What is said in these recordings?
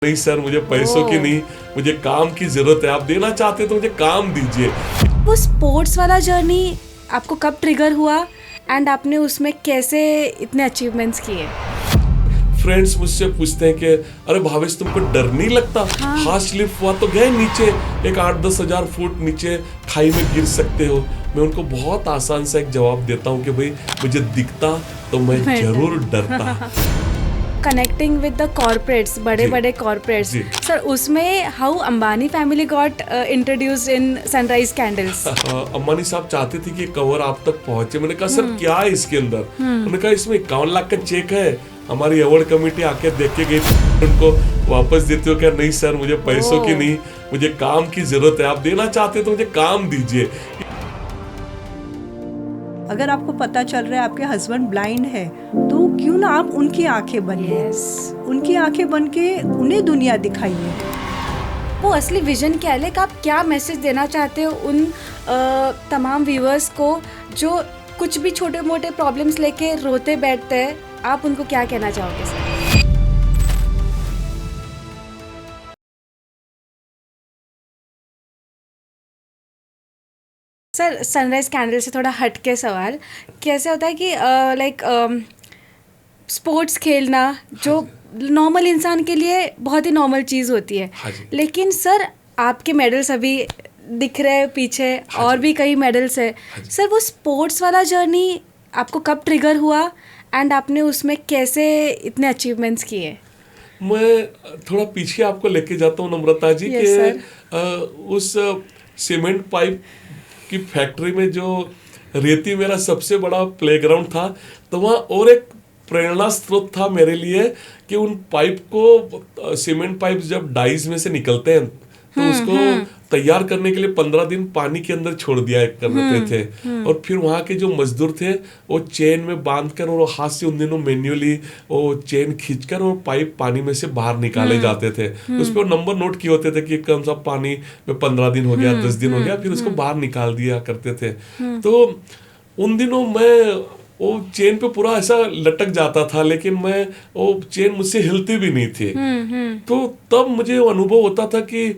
नहीं सर, मुझे पैसों की नहीं, मुझे काम की जरूरत है। आप देना चाहते तो मुझे काम दीजिए। वो स्पोर्ट्स वाला जर्नी आपको कब ट्रिगर हुआ एंड आपने उसमें कैसे इतने अचीवमेंट्स किए? फ्रेंड्स मुझसे पूछते हैं कि अरे भावेश तुमको डर नहीं लगता? हाथ स्लिप हुआ तो गए नीचे, एक 8-10 हजार फुट नीचे खाई में गिर सकते हो। मैं उनको बहुत आसान सा एक जवाब देता हूँ कि भाई मुझे दिखता तो मैं जरूर डरता। कनेक्टिंग विद द कॉर्पोरेट्स, बड़े बड़े कॉर्पोरेट्स, सर उसमें how Ambani family got introduced in sunrise candles? Ambani साहब चाहते थे कि कवर आप तक पहुंचे। मैंने कहा सर क्या है इसके अंदर? उन्होंने कहा इसमें 51 लाख का चेक है। हमारी अवार्ड कमेटी आके देख के गई, उनको वापस देते हो क्या? नहीं सर, मुझे पैसों की नहीं, मुझे काम की जरूरत है। आप देना चाहते तो मुझे काम दीजिए। अगर आपको पता चल रहा है आपके हस्बैंड ब्लाइंड है तो क्यों ना आप उनकी आंखें बनिए। उनकी आंखें बन के उन्हें दुनिया दिखाइए। वो असली विजन क्या है? लाइक आप क्या मैसेज देना चाहते हो उन तमाम व्यूअर्स को जो कुछ भी छोटे मोटे प्रॉब्लम्स लेके रोते बैठते हैं? आप उनको क्या कहना चाहोगे सर? सर सनराइज कैंडल से थोड़ा हटके सवाल, कैसे होता है कि लाइक स्पोर्ट्स खेलना जो नॉर्मल इंसान के लिए बहुत ही नॉर्मल चीज़ होती है, लेकिन सर आपके मेडल्स अभी दिख रहे हैं पीछे, और भी कई मेडल्स है। सर वो स्पोर्ट्स वाला जर्नी आपको कब ट्रिगर हुआ एंड आपने उसमें कैसे इतने अचीवमेंट्स किए? मैं थोड़ा पीछे आपको लेके जाता हूँ नम्रता जी के उस सीमेंट पाइप की फैक्ट्री में जो रेती मेरा सबसे बड़ा प्लेग्राउंड था, तो वहाँ और एक प्रेरणा स्रोत था मेरे लिए कि उन पाइप को, सीमेंट पाइप जब डाइज में से निकलते हैं तो उसको तैयार करने के लिए 15 दिन पानी के अंदर छोड़ दिया करते थे। और फिर वहाँ के जो मजदूर थे वो चेन में बांध कर और हाथ से उन दिनों मैन्युअली वो चेन खींचकर और पाइप पानी में से बाहर निकाले जाते थे। उस पर नंबर नोट किए होते थे कि कौन सा पानी में 15 दिन हो गया, 10 दिन हो गया, फिर उसको बाहर निकाल दिया करते थे। तो उन दिनों मैं वो चेन पे पूरा ऐसा लटक जाता था, लेकिन मैं वो चेन मुझसे हिलती भी नहीं थी। तो तब मुझे अनुभव होता था कि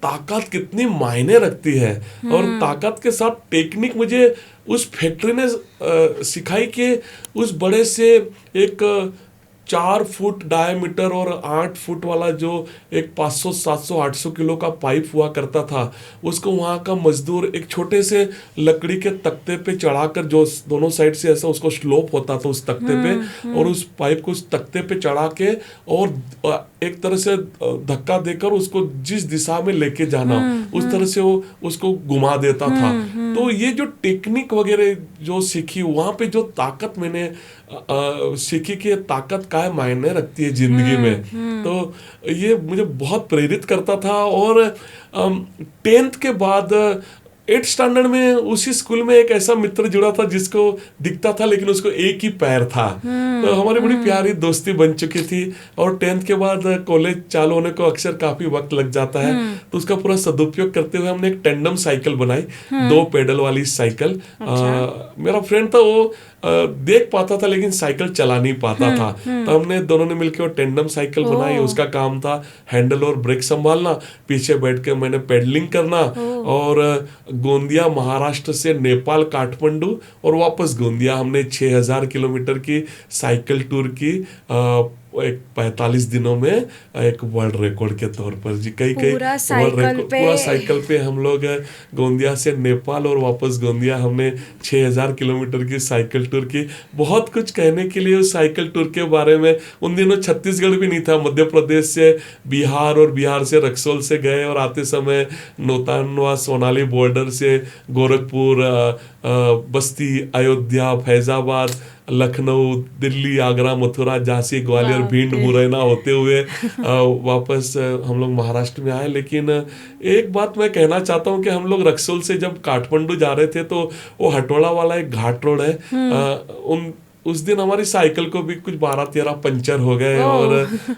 ताकत कितनी मायने रखती है, और ताकत के साथ टेक्निक मुझे उस फैक्ट्री ने सिखाई कि उस बड़े से एक 4 फुट डायमीटर और 8 फुट वाला जो एक 500, 700, 800 किलो का पाइप हुआ करता था, उसको वहाँ का मजदूर एक छोटे से लकड़ी के तख्ते पे चढ़ाकर, जो दोनों साइड से ऐसा उसको स्लोप होता था उस तख्ते पे, और उस पाइप को उस तख्ते पे चढ़ा के और एक तरह से धक्का देकर उसको जिस दिशा में लेके जाना, उस तरह से वो उसको घुमा देता था। तो ये जो टेक्निक वगैरह जो सीखी वहाँ पे, जो ताकत मैंने सीखी कि ताकत क्या मायने रखती है जिंदगी में, तो ये मुझे बहुत प्रेरित करता था। और 10th के बाद 8th स्टैंडर्ड में उसी स्कूल में एक ऐसा मित्र जुड़ा था जिसको दिखता था लेकिन उसको एक ही पैर था। तो हमारी बड़ी प्यारी दोस्ती बन चुकी थी। और 10th के बाद कॉलेज चालू होने को अक्सर काफी वक्त लग जाता है, तो उसका पूरा सदुपयोग करते हुए हमने एक टेंडम साइकिल बनाई, 2 पेडल वाली साइकिल। मेरा फ्रेंड था, वो देख पाता था लेकिन साइकिल चला नहीं पाता था, तो हमने दोनों ने मिलकर वो टेंडम साइकिल बनाई। उसका काम था हैंडल और ब्रेक संभालना, पीछे बैठ के मैंने पेडलिंग करना, और गोंदिया महाराष्ट्र से नेपाल काठमांडू और वापस गोंदिया हमने 6000 किलोमीटर की साइकिल टूर की, एक 45 दिनों में एक वर्ल्ड रिकॉर्ड के तौर पर जी। कई पूरा साइकिल पे हम लोग गोंदिया से नेपाल और वापस गोंदिया हमने 6000 किलोमीटर की साइकिल टूर की। बहुत कुछ कहने के लिए उस साइकिल टूर के बारे में। उन दिनों छत्तीसगढ़ भी नहीं था, मध्य प्रदेश से बिहार और बिहार से रक्सौल से गए, और आते समय नौतनवा सोनाली बॉर्डर से गोरखपुर, बस्ती, अयोध्या, फैजाबाद, लखनऊ, दिल्ली, आगरा, मथुरा, झांसी, ग्वालियर, भिंड, मुरैना होते हुए वापस हम लोग महाराष्ट्र में आए। लेकिन एक बात मैं कहना चाहता हूँ कि हम लोग रक्सौल से जब काठमांडू जा रहे थे तो वो हटोड़ा वाला एक घाट रोड है, उन उस दिन हमारी साइकिल को भी कुछ 12-13 पंचर हो गए और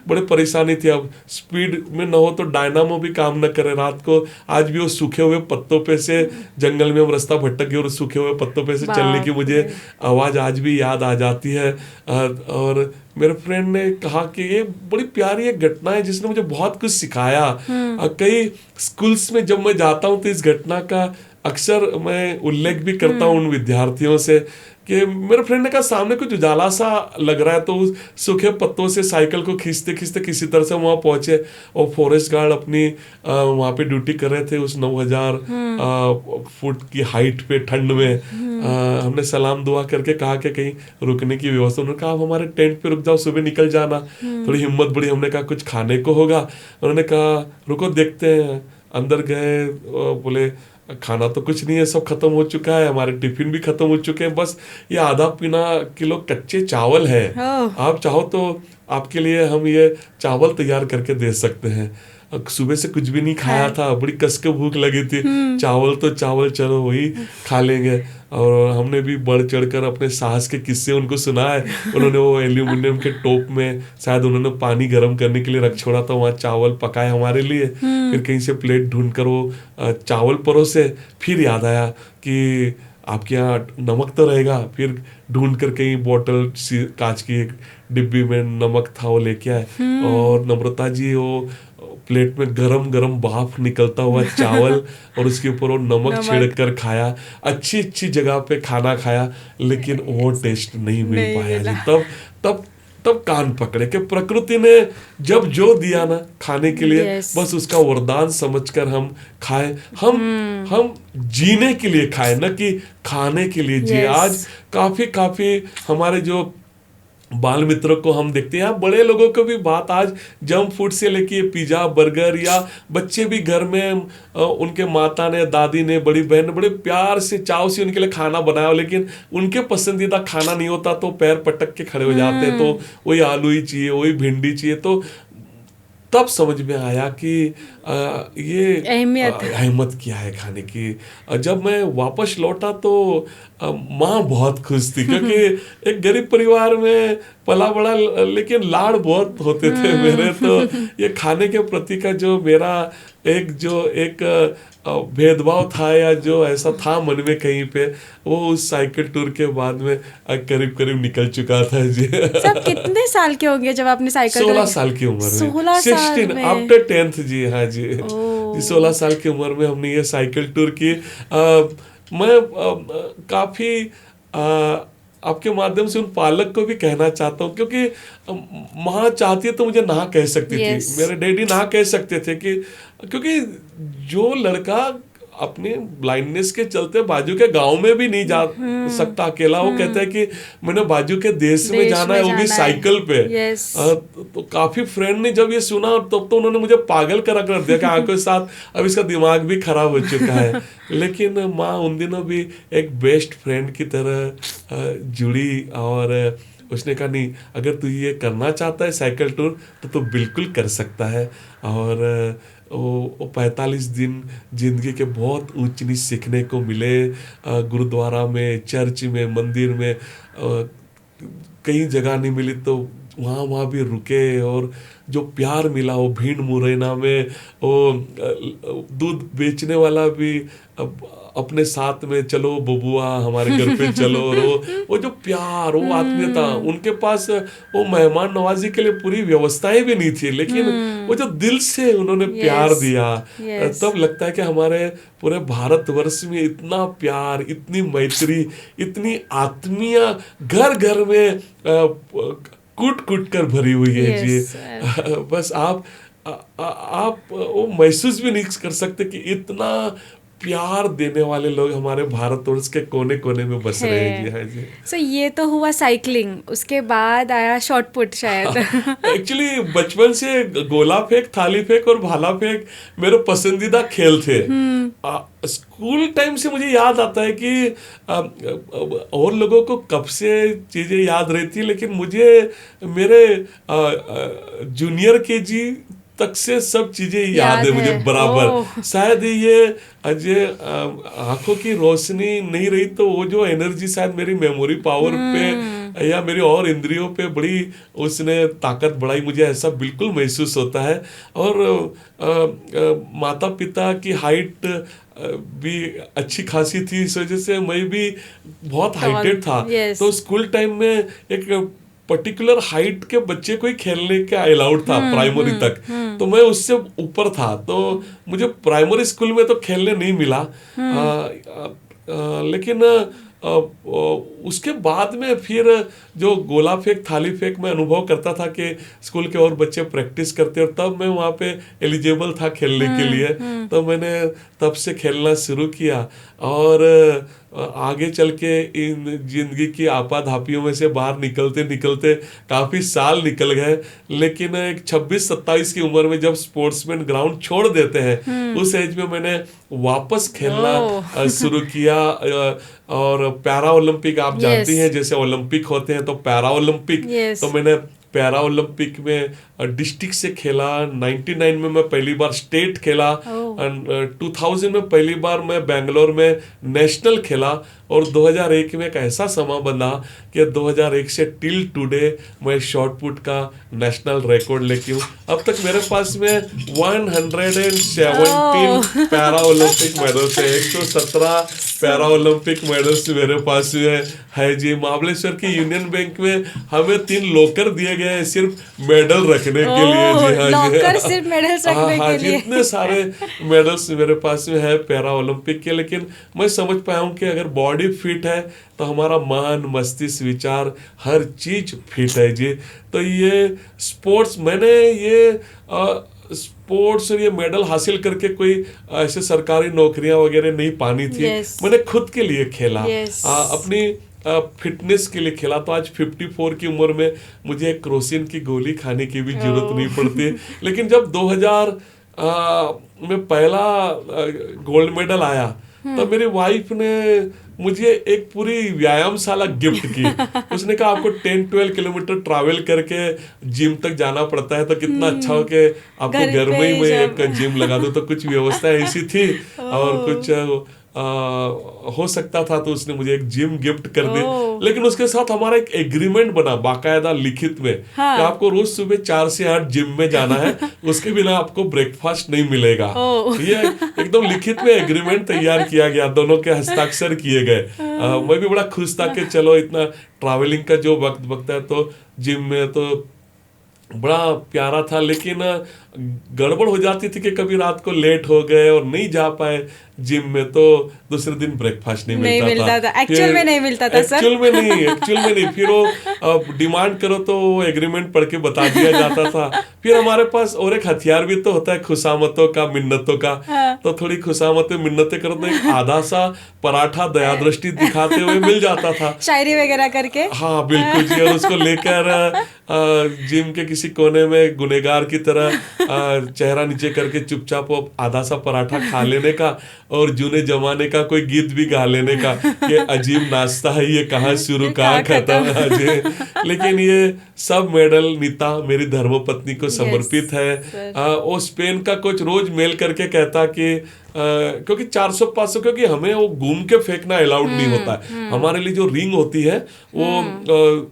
बड़े परेशानी थी। अब स्पीड में न हो तो डायनामो भी काम न करे रात को। आज भी वो सूखे हुए पत्तों पे से जंगल में हम रास्ता भटक गए और सूखे हुए पत्तों पे से चलने की मुझे आवाज़ आज भी याद आ जाती है। और मेरे फ्रेंड ने कहा कि ये बड़ी प्यारी एक घटना है जिसने मुझे बहुत कुछ सिखाया। कई स्कूल्स में जब मैं जाता हूँ तो इस घटना का अक्सर मैं उल्लेख भी करता हूँ उन विद्यार्थियों से कि मेरे फ्रेंड ने कहा सामने कुछ उजाला सा लग रहा है, तो उस सूखे पत्तों से साइकिल को खींचते खींचते किसी तरह से वहाँ पहुंचे और फॉरेस्ट गार्ड अपनी वहाँ पे ड्यूटी कर रहे थे उस 9000 फुट की हाइट पे ठंड में। हमने सलाम दुआ करके कहा कि कहीं रुकने की व्यवस्था। उन्होंने कहा आप हमारे टेंट पे रुक जाओ, सुबह निकल जाना। थोड़ी हिम्मत बढ़ी, हमने कहा कुछ खाने को होगा। उन्होंने कहा रुको देखते हैं। अंदर गए, बोले खाना तो कुछ नहीं है, सब खत्म हो चुका है, हमारे टिफिन भी खत्म हो चुके हैं, बस ये आधा पीना किलो कच्चे चावल है, आप चाहो तो आपके लिए हम ये चावल तैयार करके दे सकते हैं। सुबह से कुछ भी नहीं खाया था, बड़ी कस के भूख लगी थी, चावल तो चावल, चलो वही खा लेंगे। और हमने भी बढ़ चढ़कर अपने साहस के किस्से उनको सुनाए। उन्होंने वो एल्यूमिनियम के टोप में शायद उन्होंने पानी गर्म करने के लिए रख छोड़ा था, वहाँ चावल पकाए हमारे लिए। फिर कहीं से प्लेट ढूंढकर वो चावल परोसे। फिर याद आया कि आपके यहाँ नमक तो रहेगा। फिर ढूंढ कर कहीं बोतल कांच की एक डिब्बी में नमक था, वो लेके आए। और नम्रता जी वो प्लेट में गरम गरम भाप निकलता हुआ चावल और उसके ऊपर वो नमक छिड़क कर खाया। अच्छी अच्छी जगह पे खाना खाया, लेकिन वो टेस्ट नहीं मिल पाया जी। तब कान पकड़े कि प्रकृति ने जब जो दिया ना खाने के लिए, बस उसका वरदान समझकर हम खाए। हम जीने के लिए खाए, न कि खाने के लिए जिए। आज काफी हमारे जो बाल मित्रों को हम देखते हैं, बड़े लोगों को भी बात आज जंक फूड से लेके पिज्जा बर्गर, या बच्चे भी घर में उनके माता ने, दादी ने, बड़ी बहन ने बड़े प्यार से चाव से उनके लिए खाना बनाया, लेकिन उनके पसंदीदा खाना नहीं होता तो पैर पटक के खड़े हो जाते हैं, तो वही आलू ही चाहिए, वही भिंडी चाहिए। तो तब समझ में आया कि ये अहमियत क्या है खाने की। जब मैं वापस लौटा तो माँ बहुत खुश थी, क्योंकि एक गरीब परिवार में पला बड़ा, लेकिन लाड़ बहुत होते थे मेरे। तो ये खाने के प्रति का जो मेरा एक भेदभाव था, या जो ऐसा था मन में कहीं पे, वो उस साइकिल टूर के बाद में करीब निकल चुका था जी। सब कितने साल के होंगे जब आपने साइकिल 16 साल की उम्र में, 16 आफ्टर 10th जी। हाँ जी, 16 साल की उम्र में हमने ये साइकिल टूर की। मैं काफी आपके माध्यम से उन पालक को भी कहना चाहता हूँ, क्योंकि माँ चाहती है तो मुझे ना कह सकती थी, मेरे डैडी ना कह सकते थे, कि क्योंकि जो लड़का अपने ब्लाइंडनेस के चलते बाजू के गांव में भी नहीं जा सकता अकेला, वो कहता है कि मैंने बाजू के देश में जाना है, वो भी साइकिल पे। तो काफी फ्रेंड ने जब ये सुना तब तो उन्होंने मुझे पागल करा कर दिया कि आंखों के साथ अब इसका दिमाग भी खराब हो चुका है। लेकिन माँ उन दिनों भी एक बेस्ट फ्रेंड की तरह जुड़ी, और उसने कहा नहीं, अगर तू ये करना चाहता है साइकिल टूर तो तू बिल्कुल कर सकता है। और वो 45 दिन जिंदगी के बहुत ऊंच नीच सीखने को मिले। गुरुद्वारा में, चर्च में, मंदिर में, कई जगह नहीं मिली तो वहाँ भी रुके, और जो प्यार मिला वो भीड़ मुरैना में, वो दूध बेचने वाला भी अपने साथ में, चलो बबुआ हमारे घर पे चलो। और वो जो प्यार, वो आत्मीयता, उनके पास वो मेहमान नवाजी के लिए पूरी व्यवस्थाएं भी नहीं थी, लेकिन वो जो दिल से उन्होंने प्यार दिया, तब लगता है कि हमारे पूरे भारतवर्ष में इतना प्यार, इतनी मैत्री, इतनी आत्मीय घर घर में कूट कर भरी हुई है जी। बस आप वो महसूस भी नहीं कर सकते कि इतना प्यार देने वाले लोग हमारे भारतवर्ष के कोने कोने में बस रहे हैं जी। हाँ जी। सो ये तो हुआ साइकिलिंग, उसके बाद आया शॉट पुट शायद। एक्चुअली बचपन से गोला फेंक, थाली फेंक और भाला फेंक मेरे पसंदीदा खेल थे। स्कूल टाइम से मुझे याद आता है कि और लोगों को कब से चीज़ें याद रहती है, लेकिन मुझे मेरे जूनियर केजी तक से सब चीजें याद है मुझे बराबर। शायद ये आंखों की रोशनी नहीं रही तो वो जो एनर्जी शायद मेरी मेमोरी पावर पे या मेरी और इंद्रियों पे बड़ी उसने ताकत बढ़ाई, मुझे ऐसा बिल्कुल महसूस होता है। और माता पिता की हाइट भी अच्छी खासी थी, इस वजह से मैं भी बहुत हाइटेड था। तो स्कूल टाइम में एक पर्टिकुलर हाइट के बच्चे को ही खेलने का अलाउड था प्राइमरी तक, तो मैं उससे ऊपर था, तो मुझे प्राइमरी स्कूल में तो खेलने नहीं मिला। लेकिन उसके बाद में फिर जो गोला फेंक, थाली फेंक मैं अनुभव करता था कि स्कूल के और बच्चे प्रैक्टिस करते, और तब मैं वहाँ पे एलिजिबल था खेलने के लिए, तो मैंने तब से खेलना शुरू किया। और आगे चल के इन जिंदगी की आपाधापियों में से बाहर निकलते निकलते काफ़ी साल निकल गए, लेकिन एक 26-27 की उम्र में जब स्पोर्ट्समैन ग्राउंड छोड़ देते हैं, उस एज में मैंने वापस खेलना शुरू किया। और पैरा ओलंपिक आप जानती हैं, जैसे ओलंपिक होते हैं तो पैरा ओलंपिक, तो मैंने पैरा ओलंपिक में डिस्ट्रिक्ट से खेला। 99 में मैं पहली बार स्टेट खेला, 2000 में पहली बार मैं बेंगलोर में नेशनल खेला, और 2001 में एक ऐसा समा बना कि 2001 से टिल टुडे मैं शॉर्ट पुट का नेशनल रिकॉर्ड लेके हूँ। अब तक मेरे पास में 117 पैरा ओलंपिक मेडल्स है, 117 पैरा ओलंपिक मेडल्स मेरे पास है जी। महाबलेश्वर की यूनियन बैंक में हमें 3 लॉकर दिए गए हैं सिर्फ मेडल रखने के लिए जी। हाँ लॉकर सिर्फ मेडल्स रखने के लिए। इतने सारे मेडल्स मेरे पास में है पैरा ओलंपिक के। लेकिन मैं समझ पाया हूँ कि अगर बॉडी फिट है तो हमारा मन, मस्तिष्क, विचार, हर चीज फिट है जी। तो ये स्पोर्ट्स, मैंने ये स्पोर्ट्स और ये मेडल हासिल करके कोई ऐसे सरकारी नौकरियां वगैरह नहीं पानी थी। मैंने खुद के लिए खेला, अपनी फिटनेस के लिए खेला। तो आज 54 की उम्र में मुझे क्रोसिन की गोली खाने की भी जरूरत नहीं पड़ती। लेकिन जब 2000 में पहला गोल्ड मेडल आया, तब मेरी वाइफ ने मुझे एक पूरी व्यायामशाला गिफ्ट की। उसने कहा आपको 10-12 किलोमीटर ट्रैवल करके जिम तक जाना पड़ता है, तो कितना अच्छा हो कि आपको घर में ही मैं एक जिम लगा दूं। तो कुछ व्यवस्था ऐसी थी और कुछ हो सकता था, तो उसने मुझे एक जिम गिफ्ट कर दी। लेकिन उसके साथ हमारा एक एग्रीमेंट बना बाकायदा लिखित में कि आपको रोज सुबह 4 से 8 जिम में जाना है, उसके बिना आपको ब्रेकफास्ट नहीं मिलेगा। ये एकदम लिखित में एग्रीमेंट तैयार किया गया, दोनों के हस्ताक्षर किए गए। मैं भी बड़ा खुश था कि चलो इतना ट्रैवलिंग का जो वक्त बचता है तो जिम में तो बड़ा प्यारा था। लेकिन गड़बड़ हो जाती थी कि कभी रात को लेट हो गए और नहीं जा पाए जिम में, तो दूसरे दिन ब्रेकफास्ट नहीं मिलता था। एक्चुअल में नहीं मिलता था सर। एक्चुअल में नहीं। फिर वो डिमांड करो तो वो एग्रीमेंट पढ़ के बता दिया जाता था। फिर हमारे पास और एक हथियार भी तो होता है, खुशामतों का, मिन्नतों का। तो थोड़ी खुशामतें, मिन्नतें करो तो एक आधा सा पराठा दया दृष्टि दिखाते हुए मिल जाता था, शायरी वगैरह करके। हाँ बिल्कुल जी। और उसको लेकर जिम के किसी कोने में गुनेगार की तरह चेहरा नीचे करके चुपचाप वो आधा सा पराठा खा लेने का, और जूने जमाने का कोई गीत भी गा लेने का कि अजीब नाश्ता है ये, कहाँ शुरू कहाँ खत्म है। लेकिन ये सब मेडल नीता मेरी धर्मपत्नी को समर्पित है। वो स्पेन का कोच रोज मेल करके कहता कि क्योंकि 400-500, क्योंकि हमें वो घूम के फेंकना अलाउड नहीं होता है। हमारे लिए जो रिंग होती है वो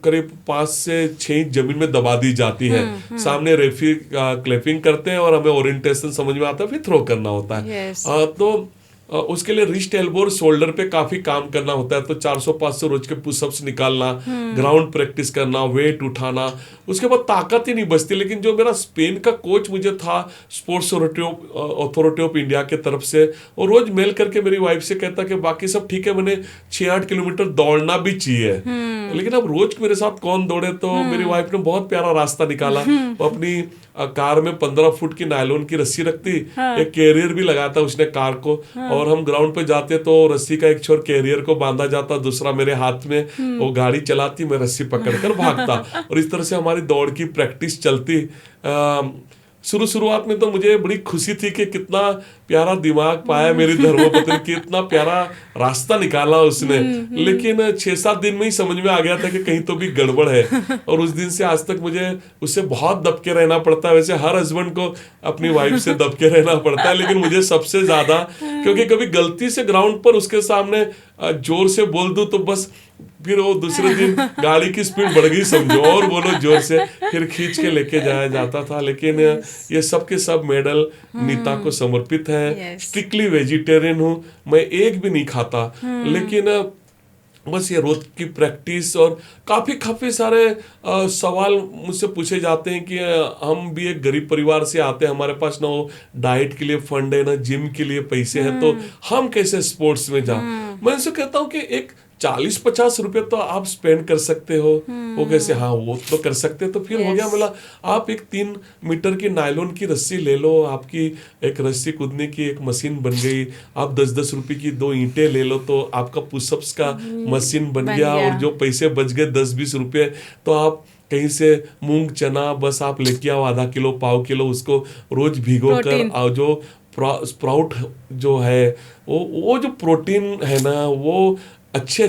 करीब 5 से 6 इंच जमीन में दबा दी जाती है। सामने रेफरी क्लैपिंग करते हैं और हमें ओरिएंटेशन समझ में आता है, फिर थ्रो करना होता है। तो उसके लिए रिस्ट, एल्बो और शोल्डर पे काफी काम करना होता है। तो 400-500 रोज के पुशअप्स निकालना, ग्राउंड प्रैक्टिस करना, वेट उठाना, उसके बाद ताकत ही नहीं बचती। लेकिन जो मेरा स्पेन का कोच मुझे था स्पोर्ट्स अथॉरिटी ऑफ इंडिया के तरफ से, वो रोज मेल करके मेरी वाइफ से कहता कि बाकी सब ठीक है, मैंने 6-8 किलोमीटर दौड़ना भी चाहिए। लेकिन अब रोज मेरे साथ कौन दौड़े, तो मेरी वाइफ ने बहुत प्यारा रास्ता निकाला। वो अपनी कार में 15 फुट की नायलॉन की रस्सी रखती, एक कैरियर भी लगाता उसने कार को, और हम ग्राउंड पे जाते तो रस्सी का एक छोर कैरियर को बांधा जाता, दूसरा मेरे हाथ में, वो गाड़ी चलाती, मैं रस्सी पकड़कर भागता, और इस तरह से हमारी दौड़ की प्रैक्टिस चलती। शुरुआत में तो मुझे बड़ी खुशी थी कि कितना प्यारा दिमाग पाया मेरी धर्मपत्नी, कितना प्यारा रास्ता निकाला उसने। लेकिन 6-7 दिन में ही समझ में आ गया था कि कहीं तो भी गड़बड़ है, और उस दिन से आज तक मुझे उससे बहुत दबके रहना पड़ता है। वैसे हर हस्बैंड को अपनी वाइफ से दबके रहना पड़ता है, लेकिन मुझे सबसे ज्यादा, क्योंकि कभी गलती से ग्राउंड पर उसके सामने जोर से बोल दूं तो बस फिर वो दूसरे दिन गाड़ी की स्पीड बढ़ गई समझो, और बोलो जोर से, फिर खींच के लेके जाया जाता था। लेकिन ये सब के सब मेडल नीता को समर्पित है। स्ट्रिक्टली वेजिटेरियन हूँ, मैं एक भी नहीं खाता, लेकिन बस ये रोज की प्रैक्टिस और काफी सारे सवाल मुझसे पूछे जाते हैं कि हम भी एक गरीब परिवार से आते हैं, हमारे पास ना वो डाइट के लिए फंड है, ना जिम के लिए पैसे हैं, तो हम कैसे स्पोर्ट्स में जाएं। मैं उनसे कहता हूँ कि एक 40-50 रुपए तो आप स्पेंड कर सकते हो। वो कैसे, हाँ वो तो कर सकते, तो फिर हो गया। मतलब आप एक 3 मीटर की नायलॉन की रस्सी ले लो, आपकी एक रस्सी कूदने की एक मशीन बन गई। आप 10-10 रुपए की 2 ईंटें ले लो तो आपका पुशअप्स का मशीन बन गया। और जो पैसे बच गए 10-20 रुपए, तो आप कहीं से मूंग चना बस आप लेके आओ, आधा किलो पाव किलो, उसको रोज भिगो कर, और जो स्प्राउट जो है वो जो प्रोटीन है ना, वो अच्छे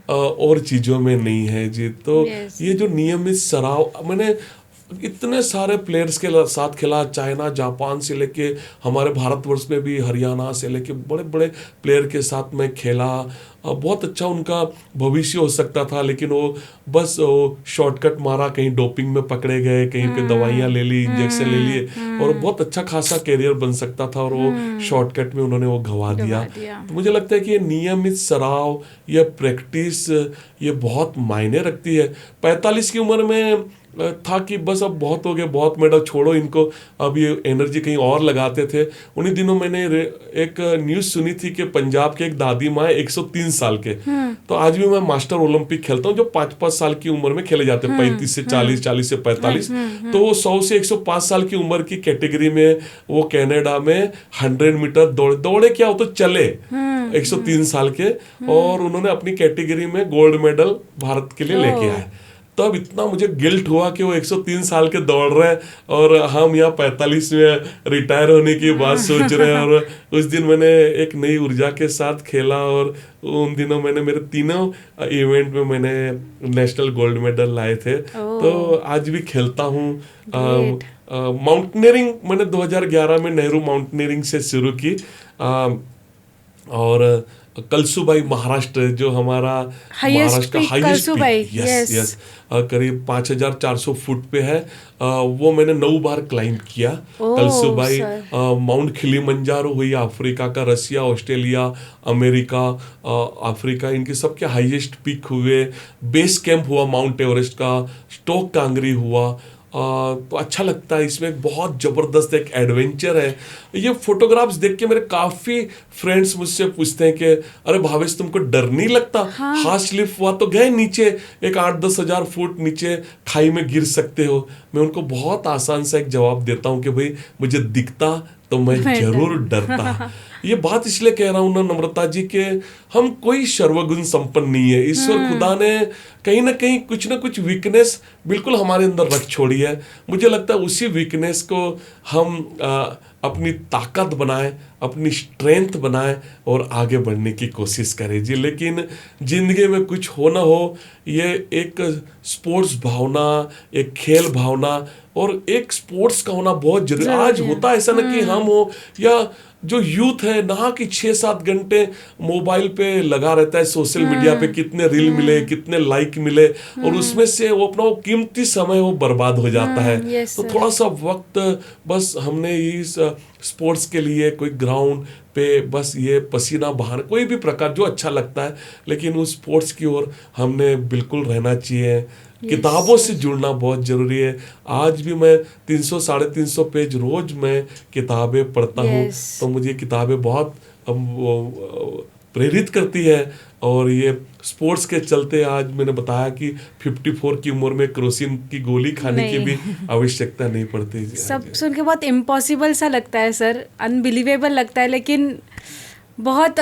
और चीजों में नहीं है जी। तो ये जो नियमित सराव, मैंने इतने सारे प्लेयर्स के साथ खेला, चाइना जापान से लेके हमारे भारतवर्ष में भी हरियाणा से लेके बड़े बड़े प्लेयर के साथ मैं खेला। बहुत अच्छा उनका भविष्य हो सकता था, लेकिन वो बस शॉर्टकट मारा, कहीं डोपिंग में पकड़े गए, कहीं पे दवाइयाँ ले ली, इंजेक्शन ले लिए, और बहुत अच्छा खासा कैरियर बन सकता था, और वो शॉर्टकट में उन्होंने वो गंवा दिया। तो मुझे लगता है कि ये नियमित सराव, ये प्रैक्टिस, ये बहुत मायने रखती है। 45 की उम्र में था कि बस अब बहुत हो गया, बहुत मेडल छोड़ो इनको, अब ये एनर्जी कहीं और लगाते थे। उन्हीं दिनों मैंने एक न्यूज़ सुनी थी कि पंजाब के एक दादी माँ 103 साल के, तो आज भी मैं मास्टर ओलंपिक खेलता हूँ, जो 5-5 साल की उम्र में खेले जाते हैं, 35 से 40, 40 से 45, तो 100 से 105 साल की उम्र की कैटेगरी में वो कनाडा में 100 मीटर दौड़े क्या हो तो चले 103 साल के, और उन्होंने अपनी कैटेगरी में गोल्ड मेडल भारत के लिए लेके आए। तब इतना मुझे गिल्ट हुआ कि वो 103 साल के दौड़ रहे हैं और हम यहाँ 45 में रिटायर होने की बात सोच रहे हैं। और उस दिन मैंने एक नई ऊर्जा के साथ खेला, और उन दिनों मैंने मेरे तीनों इवेंट में मैंने नेशनल गोल्ड मेडल लाए थे। तो आज भी खेलता हूँ। माउंटेनियरिंग मैंने 2011 में नेहरू माउंटेनियरिंग से शुरू की, और कलसूबाई महाराष्ट्र, जो हमारा महाराष्ट्र का हाईएस्ट पीक, यस करीब 5400 फुट पे है, वो मैंने 9 बार क्लाइंब किया। कलसूबाई, माउंट किलिमंजारो हुई अफ्रीका का, रसिया, ऑस्ट्रेलिया, अमेरिका, अफ्रीका, इनके सबके हाईएस्ट पीक हुए। बेस कैंप हुआ माउंट एवरेस्ट का, स्टोक कांगरी हुआ। तो अच्छा लगता है, इसमें बहुत ज़बरदस्त एक एडवेंचर है। ये फोटोग्राफ्स देख के मेरे काफ़ी फ्रेंड्स मुझसे पूछते हैं कि अरे भावेश तुमको डर नहीं लगता? हाथ स्लिप हुआ तो गए नीचे, एक 8-10 हज़ार फुट नीचे खाई में गिर सकते हो। मैं उनको बहुत आसान सा एक जवाब देता हूँ कि भाई मुझे दिखता तो मैं जरूर डरता। ये बात इसलिए कह रहा हूँ ना नम्रता जी, के हम कोई सर्वगुण संपन्न नहीं है। ईश्वर खुदा ने कहीं ना कहीं कुछ ना कुछ वीकनेस बिल्कुल हमारे अंदर रख छोड़ी है। मुझे लगता है उसी वीकनेस को हम अपनी ताकत बनाएं, अपनी स्ट्रेंथ बनाएं और आगे बढ़ने की कोशिश करें जी। लेकिन जिंदगी में कुछ हो ना हो, ये एक स्पोर्ट्स भावना, एक खेल भावना और एक स्पोर्ट्स का होना बहुत जरूरी। आज होता ऐसा ना कि हम हो, या जो यूथ है ना कि 6-7 घंटे मोबाइल पे लगा रहता है, सोशल मीडिया पे कितने रील मिले, कितने लाइक मिले, और उसमें से वो अपना वो कीमती समय वो बर्बाद हो जाता है। तो थोड़ा सा वक्त बस हमने इस स्पोर्ट्स के लिए कोई ग्राउंड पे बस ये पसीना बहाना, कोई भी प्रकार जो अच्छा लगता है, लेकिन उस स्पोर्ट्स की ओर हमने बिल्कुल रहना चाहिए। किताबों से जुड़ना बहुत जरूरी है। आज भी मैं 300-350 पेज रोज मैं किताबें पढ़ता हूँ, तो मुझे किताबें बहुत प्रेरित करती है। और ये स्पोर्ट्स के चलते आज मैंने बताया कि 54 की उम्र में क्रोसिन की गोली खाने की भी आवश्यकता नहीं पड़ती। सब सुन के बहुत इम्पॉसिबल सा लगता है सर, अनबिलीवेबल लगता है, लेकिन बहुत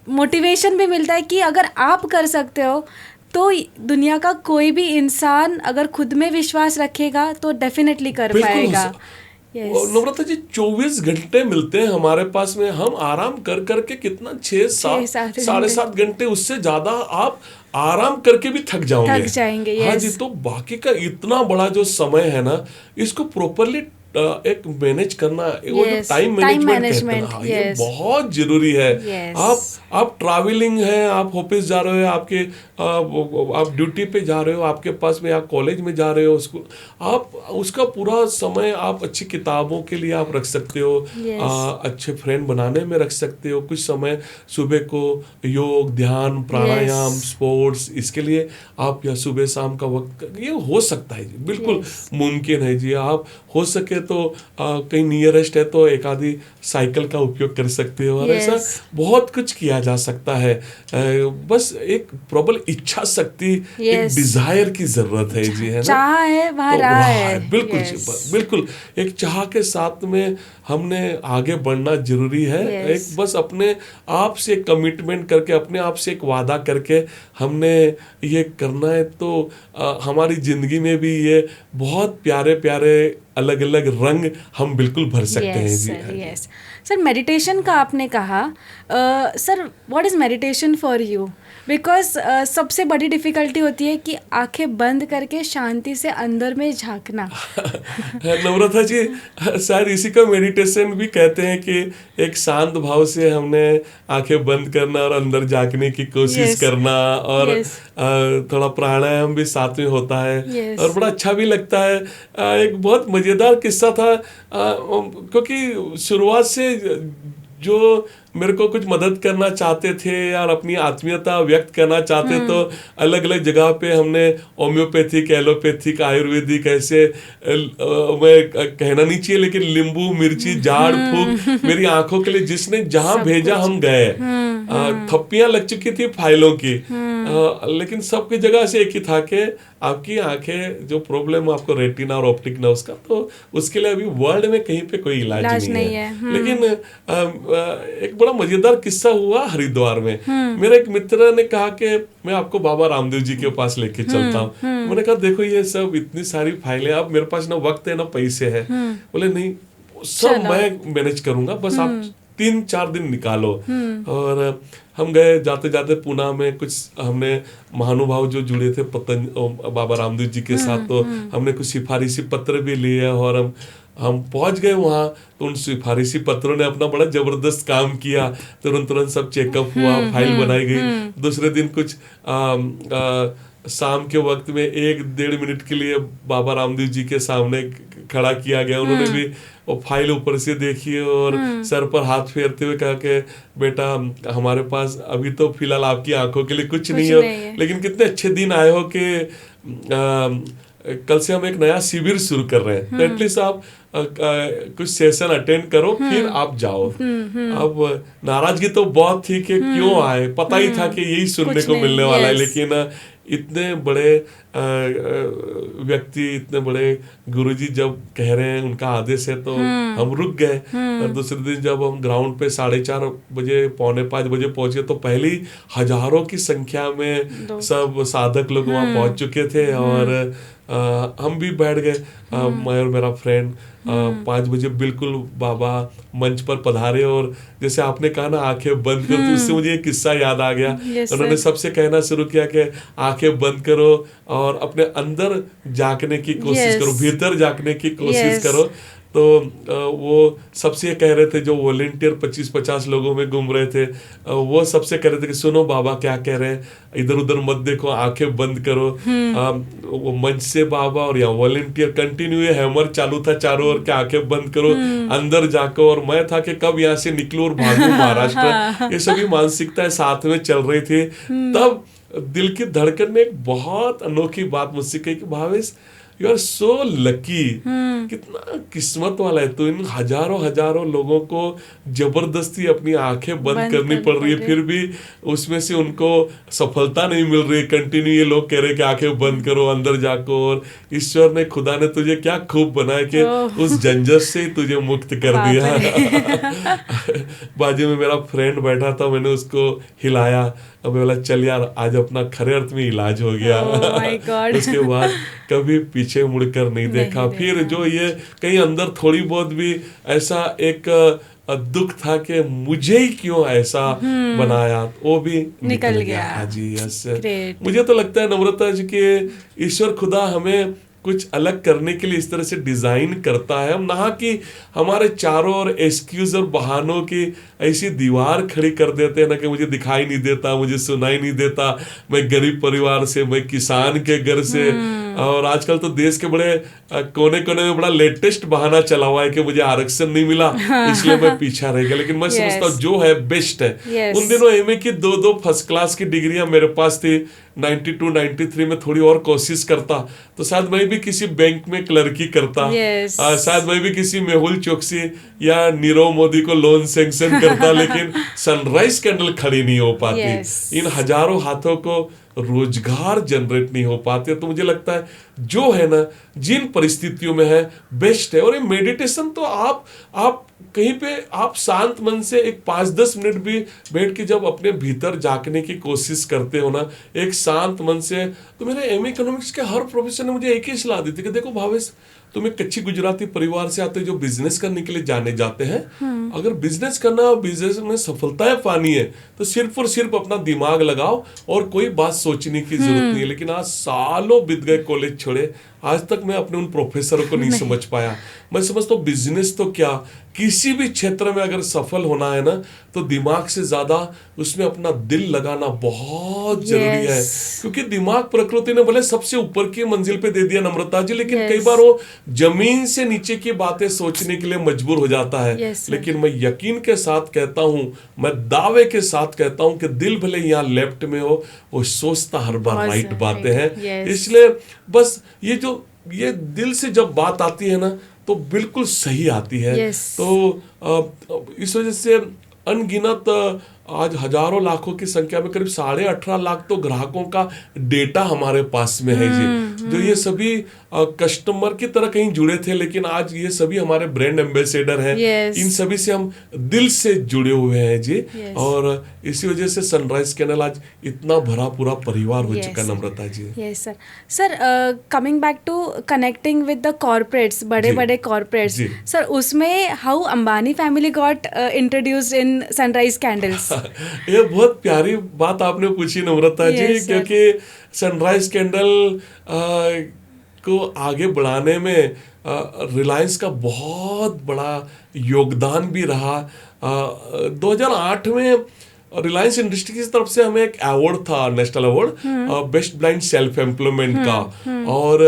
मोटिवेशन भी मिलता है कि अगर आप कर सकते हो तो दुनिया का कोई भी इंसान अगर खुद में विश्वास रखेगा तो डेफिनेटली कर पाएगा। नम्रता जी 24 घंटे मिलते हैं हमारे पास में, हम आराम कर करके कितना 6-7 7.5 घंटे, उससे ज्यादा आप आराम करके भी थक जाएंगे। हाँ जी, तो बाकी का इतना बड़ा जो समय है ना, इसको प्रॉपरली एक मैनेज करना, वो जो टाइम मैनेजमेंट कहते हैं, हाँ, ये बहुत जरूरी है। आप ट्रैवलिंग है, आप ऑफिस जा रहे हो, आपके आप ड्यूटी पे जा रहे हो, आपके पास में आप कॉलेज में जा रहे हो, स्कूल, आप उसका पूरा समय आप अच्छी किताबों के लिए आप रख सकते हो, अच्छे फ्रेंड बनाने में रख सकते हो, कुछ समय सुबह को योग, ध्यान, प्राणायाम, स्पोर्ट्स, इसके लिए आप या सुबह शाम का वक्त, ये हो सकता है जी, बिल्कुल मुमकिन है जी। आप हो सके तो कहीं नियरेस्ट है तो एक आधी साइकिल का उपयोग कर सकते हो, और ऐसा बहुत कुछ किया जा सकता है। बस एक प्रबल इच्छा शक्ति, एक डिजायर की जरूरत है जी, है ना, चाह है वहाँ राह है, बिल्कुल बिल्कुल। एक चाह के साथ में हमने आगे बढ़ना जरूरी है। एक बस अपने आप से कमिटमेंट करके, अपने आप से एक वादा करके हमने ये करना है, तो हमारी जिंदगी में भी ये बहुत प्यारे प्यारे अलग अलग रंग हम बिल्कुल भर सकते हैं जी। सर, मेडिटेशन का आपने कहा, sir what is meditation for you? Because सबसे बड़ी डिफिकल्टी होती है कि आंखें बंद करके शांति से अंदर में झांकना। नम्रता जी, शायद इसी का मेडिटेशन भी कहते हैं कि एक शांत भाव से हमने आंखें बंद करना और अंदर झांकने की कोशिश करना, और थोड़ा प्राणायाम भी साथ में होता है, और बड़ा अच्छा भी लगता है। एक बहुत मजेदार किस्सा था, क्योंकि शुरुआत से जो मेरे को कुछ मदद करना चाहते थे यार, अपनी आत्मीयता व्यक्त करना चाहते, तो अलग अलग जगह पे हमने होम्योपैथिक, एलोपैथिक, आयुर्वेदिक, ऐसे मैं कहना नहीं चाहिए, लेकिन नींबू, मिर्ची, झाड़ फूक, मेरी आंखों के लिए जिसने जहां भेजा हम गए। थप्पियां लग चुकी थी फाइलों की, लेकिन सबकी जगह से एक ही था कि आपकी आंखें जो प्रॉब्लम आपको रेटिना और ऑप्टिक नर्व्स का, तो उसके लिए अभी वर्ल्ड में कहीं पे कोई इलाज नहीं है। लेकिन एक बड़ा मजेदार किस्सा हुआ हरिद्वार में। मेरे एक मित्र ने कहा कि मैं आपको बाबा रामदेव जी के पास लेके चलता हूँ। मैंने कहा देखो ये सब इतनी सारी फाइलें, अब मेरे पास ना वक्त है ना पैसे है। बोले नहीं, सब मैं मैनेज करूंगा, बस आप 3-4 दिन निकालो। और हम गए, जाते जाते पुणे में कुछ हमने महानुभाव जो जुड़े थे बाबा रामदेव जी के साथ, तो हमने कुछ सिफारिशी पत्र भी लिए, और हम पहुंच गए वहाँ। तो उन सिफारिशी पत्रों ने अपना बड़ा जबरदस्त काम किया, तुरंत सब चेकअप हुआ, फाइल बनाई गई। दूसरे दिन कुछ शाम के वक्त में 1-1.5 मिनट के लिए बाबा रामदेव जी के सामने खड़ा किया गया। उन्होंने भी वो फाइल ऊपर से देखी और सर पर हाथ फेरते हुए कहा कि बेटा हमारे पास अभी तो फिलहाल आपकी आंखों के लिए कुछ नहीं है, लेकिन कितने अच्छे दिन आए हो कि कल से हम एक नया शिविर शुरू कर रहे हैं, तो एटलीस्ट आप कुछ सेशन अटेंड करो, फिर आप जाओ। अब नाराजगी तो बहुत थी कि क्यों आए, पता ही था कि यही सुनने को मिलने वाला है, लेकिन इतने बड़े व्यक्ति, इतने बड़े गुरुजी जब कह रहे हैं, उनका आदेश है, तो हम रुक गए। और दूसरे दिन जब हम ग्राउंड पे 4:30 बजे, 4:45 बजे पहुंचे, तो पहली हजारों की संख्या में सब साधक लोग वहाँ पहुंच चुके थे, और हम भी बैठ गए, मैं और मेरा फ्रेंड। 5 बजे बिल्कुल बाबा मंच पर पधारे, और जैसे आपने कहा ना आंखें बंद करो, तो उससे मुझे एक किस्सा याद आ गया। उन्होंने सबसे कहना शुरू किया कि आंखें बंद करो और अपने अंदर झांकने की कोशिश करो, भीतर झांकने की कोशिश करो। तो वो सबसे कह रहे थे, जो वॉलेंटियर 25-50 लोगों में घूम रहे थे, वो सबसे कह रहे थे कि सुनो बाबा क्या कह रहे हैं, इधर उधर मत देखो, आंखें बंद करो। वो मंच से बाबा और यहाँ वॉलेंटियर कंटिन्यू हैमर चालू था चारों ओर, क्या आंखें बंद करो, अंदर जाको। और मैं था कि कब यहाँ से निकलूं और भागूं महाराष्ट्र। ये सभी मानसिकताएं साथ में चल रही थी। तब दिल की धड़कन ने एक बहुत अनोखी बात मुझसे कही कि Bhavesh, you are so lucky, कितना किस्मत वाला है तो, इन हजारों लोगों को जबरदस्ती अपनी आंखें बंद करनी पड़ रही है, फिर भी उसमें से उनको सफलता नहीं मिल रही। कंटिन्यू ये लोग कह रहे कि आंखें बंद करो, अंदर जाको, और ईश्वर ने, खुदा ने तुझे क्या खूब बनाया कि उस झंझट से ही तुझे मुक्त कर दिया। बाजू में मेरा फ्रेंड बैठा था, मैंने उसको हिलाया, अब बोला चल यार आज अपना खरे अर्थ में इलाज हो गया। उसके बाद कभी पीछे मुड़कर नहीं देखा। फिर जो ये कहीं अंदर थोड़ी बहुत भी ऐसा एक दुख था कि मुझे ही क्यों ऐसा बनाया, वो भी निकल गया। हाँ जी, यस। मुझे तो लगता है नम्रता जी कि ईश्वर खुदा हमें कुछ अलग करने के लिए इस तरह से डिजाइन करता है, हम ना कि हमारे चारों ओर एक्सक्यूज और बहानों की ऐसी दीवार खड़ी कर देते हैं ना कि मुझे दिखाई नहीं देता, मुझे सुनाई नहीं देता, मैं गरीब परिवार से, मैं किसान के घर से। और आजकल तो देश के बड़े कोने कोने में बड़ा लेटेस्ट बहाना चला हुआ है कि मुझे आरक्षण नहीं मिला इसलिए मैं पीछा रह गया। लेकिन मैं समझता हूँ जो है बेस्ट है। उन दिनों एमए की 2 फर्स्ट क्लास की डिग्रियां मेरे पास थी। 92 93 में थोड़ी और कोशिश करता तो शायद मैं भी किसी बैंक में क्लर्की करता, शायद मैं भी किसी मेहुल चोकसी या नीरव मोदी को लोन सैंक्शन करता। लेकिन सनराइज कैंडल खड़ी नहीं हो पाती, इन हजारों हाथों को रोजगार जनरेट नहीं हो पाते। तो मुझे लगता है जो है ना, जिन परिस्थितियों में है बेस्ट है। और ये मेडिटेशन तो आप कहीं पे आप शांत मन से एक 5-10 मिनट भी बैठ के जब अपने भीतर झांकने की कोशिश करते हो ना, एक शांत मन से। तो मेरे एमए इकोनॉमिक्स के हर प्रोफेसर ने मुझे एक ही सलाह दी थी कि देखो भावेश, तुम एक कच्ची गुजराती परिवार से आते हो जो बिजनेस करने के लिए जाने जाते हैं। अगर बिजनेस करना, बिजनेस में सफलताएं पानी है तो सिर्फ और सिर्फ अपना दिमाग लगाओ और कोई बात सोचने की जरूरत नहीं है। लेकिन आज सालों बीत गए कॉलेज छोड़े, आज तक मैं अपने उन प्रोफेसरों को नहीं समझ पाया। मैं समझता हूँ बिजनेस तो क्या, किसी भी क्षेत्र में अगर सफल होना है ना तो दिमाग से ज्यादा उसमें अपना दिल लगाना बहुत जरूरी है। क्योंकि दिमाग प्रकृति ने भले सबसे ऊपर की मंजिल पे दे दिया नम्रता जी, लेकिन कई बार वो जमीन से नीचे की बातें सोचने के लिए मजबूर हो जाता है। लेकिन मैं यकीन के साथ कहता हूँ, मैं दावे के साथ कहता हूँ कि दिल भले यहाँ लेफ्ट में हो, वो सोचता हर बार राइट बातें हैं। इसलिए बस ये दिल से जब बात आती है ना तो बिल्कुल सही आती है। तो इस वजह से अनगिनत आज हजारों लाखों की संख्या में करीब 18.5 लाख तो ग्राहकों का डेटा हमारे पास में है जी, जो ये सभी कस्टमर की तरह कहीं जुड़े थे, लेकिन आज ये सभी हमारे ब्रांड एम्बेसडर हैं। इन सभी से हम दिल से जुड़े हुए हैं जी। और इसी वजह से सनराइज कैंडल आज इतना भरा पूरा परिवार हो चुका Namrata ji. Yes sir. Sir coming back to connecting with the corporates, बड़े कॉर्पोरेट्स सर, उसमें how Ambani family got introduced in sunrise candles? ये बहुत प्यारी बात आपने पूछी नम्रता जी, क्योंकि सनराइज कैंडल को आगे बढ़ाने में रिलायंस का बहुत बड़ा योगदान भी रहा। 2008 में रिलायंस इंडस्ट्री की तरफ से हमें एक अवार्ड था, national award best blind self employment का। और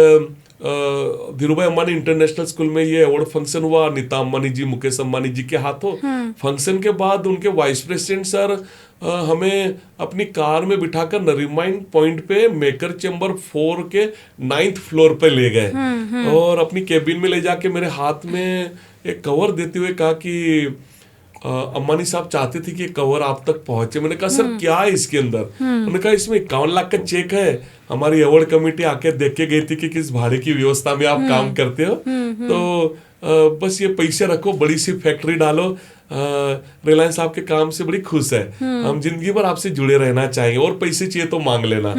धीरूभाई अंबानी इंटरनेशनल स्कूल में ये अवार्ड फंक्शन हुआ, नीता अंबानी जी, मुकेश अंबानी जी के हाथों। फंक्शन के बाद उनके वाइस प्रेसिडेंट सर हमें अपनी कार में बिठाकर नरीमाइन पॉइंट पे मेकर चेंबर 4 के 9th फ्लोर पे ले गए और अपनी केबिन में ले जाके मेरे हाथ में एक कवर देते हुए कहा कि अंबानी साहब चाहते थे कि ये कवर आप तक पहुंचे। मैंने कहा सर क्या है इसके अंदर? उन्होंने कहा इसमें 51 लाख का चेक है, हमारी अवार्ड कमेटी आके देख के गई थी कि किस भाड़े की व्यवस्था में आप काम करते हो, तो बस ये पैसे रखो, बड़ी सी फैक्ट्री डालो, रिलायंस आपके काम से बड़ी खुश है, हम जिंदगी भर आपसे जुड़े रहना चाहेंगे और पैसे चाहिए तो मांग लेना।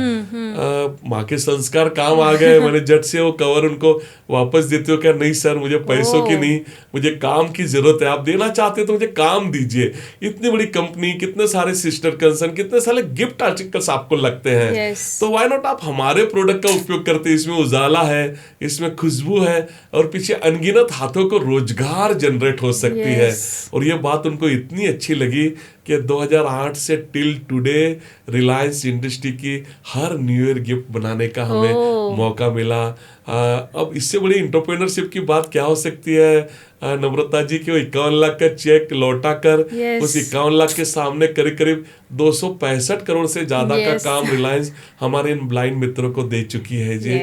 माँ के संस्कार काम आ गए, मैंने झट से वो कवर उनको वापस देते हो क्या? नहीं सर, मुझे पैसों की नहीं, मुझे काम की जरूरत है, आप देना चाहते तो मुझे काम दीजिए। इतनी बड़ी कंपनी, कितने सारे सिस्टर कंसर्न, कितने सारे गिफ्ट आर्टिकल्स आपको लगते हैं, तो व्हाई नॉट आप हमारे प्रोडक्ट का उपयोग करते हैं। इसमें उजाला है, इसमें खुशबू है और पीछे अनगिनत हाथों को रोजगार जनरेट हो सकती है। और ये बात उनको इतनी अच्छी लगी कि 2008 से टिल टुडे रिलायंस इंडस्ट्री की हर न्यू ईयर गिफ्ट बनाने का हमें मौका मिला। अब इससे बड़ी एंटरप्रेन्योरशिप की बात क्या हो सकती है नम्रता जी, कि 51 लाख का चेक लौटा कर उस 51 लाख के सामने करीब करीब 265 करोड़ से ज्यादा का काम रिलायंस हमारे इन ब्लाइंड मित्रों को दे चुकी है जी।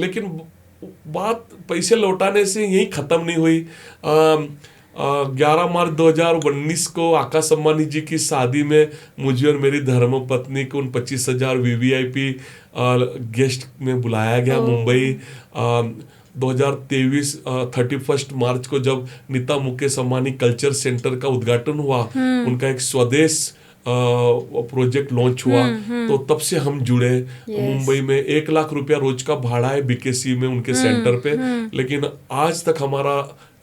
लेकिन बात पैसे लौटाने से यही खत्म नहीं हुई। 11 मार्च 2019 को आकाश अंबानी जी की शादी में मुझे और मेरी धर्मपत्नी को उन 25,000 VVIP गेस्ट में बुलाया गया मुंबई। 2023 31 मार्च को जब नीता मुकेश अंबानी कल्चर सेंटर का उद्घाटन हुआ, उनका एक स्वदेश प्रोजेक्ट लॉन्च हुआ, तो तब से हम जुड़े। मुंबई में 1 लाख रुपया रोज का भाड़ा है BKC में उनके सेंटर पे, लेकिन आज तक हमारा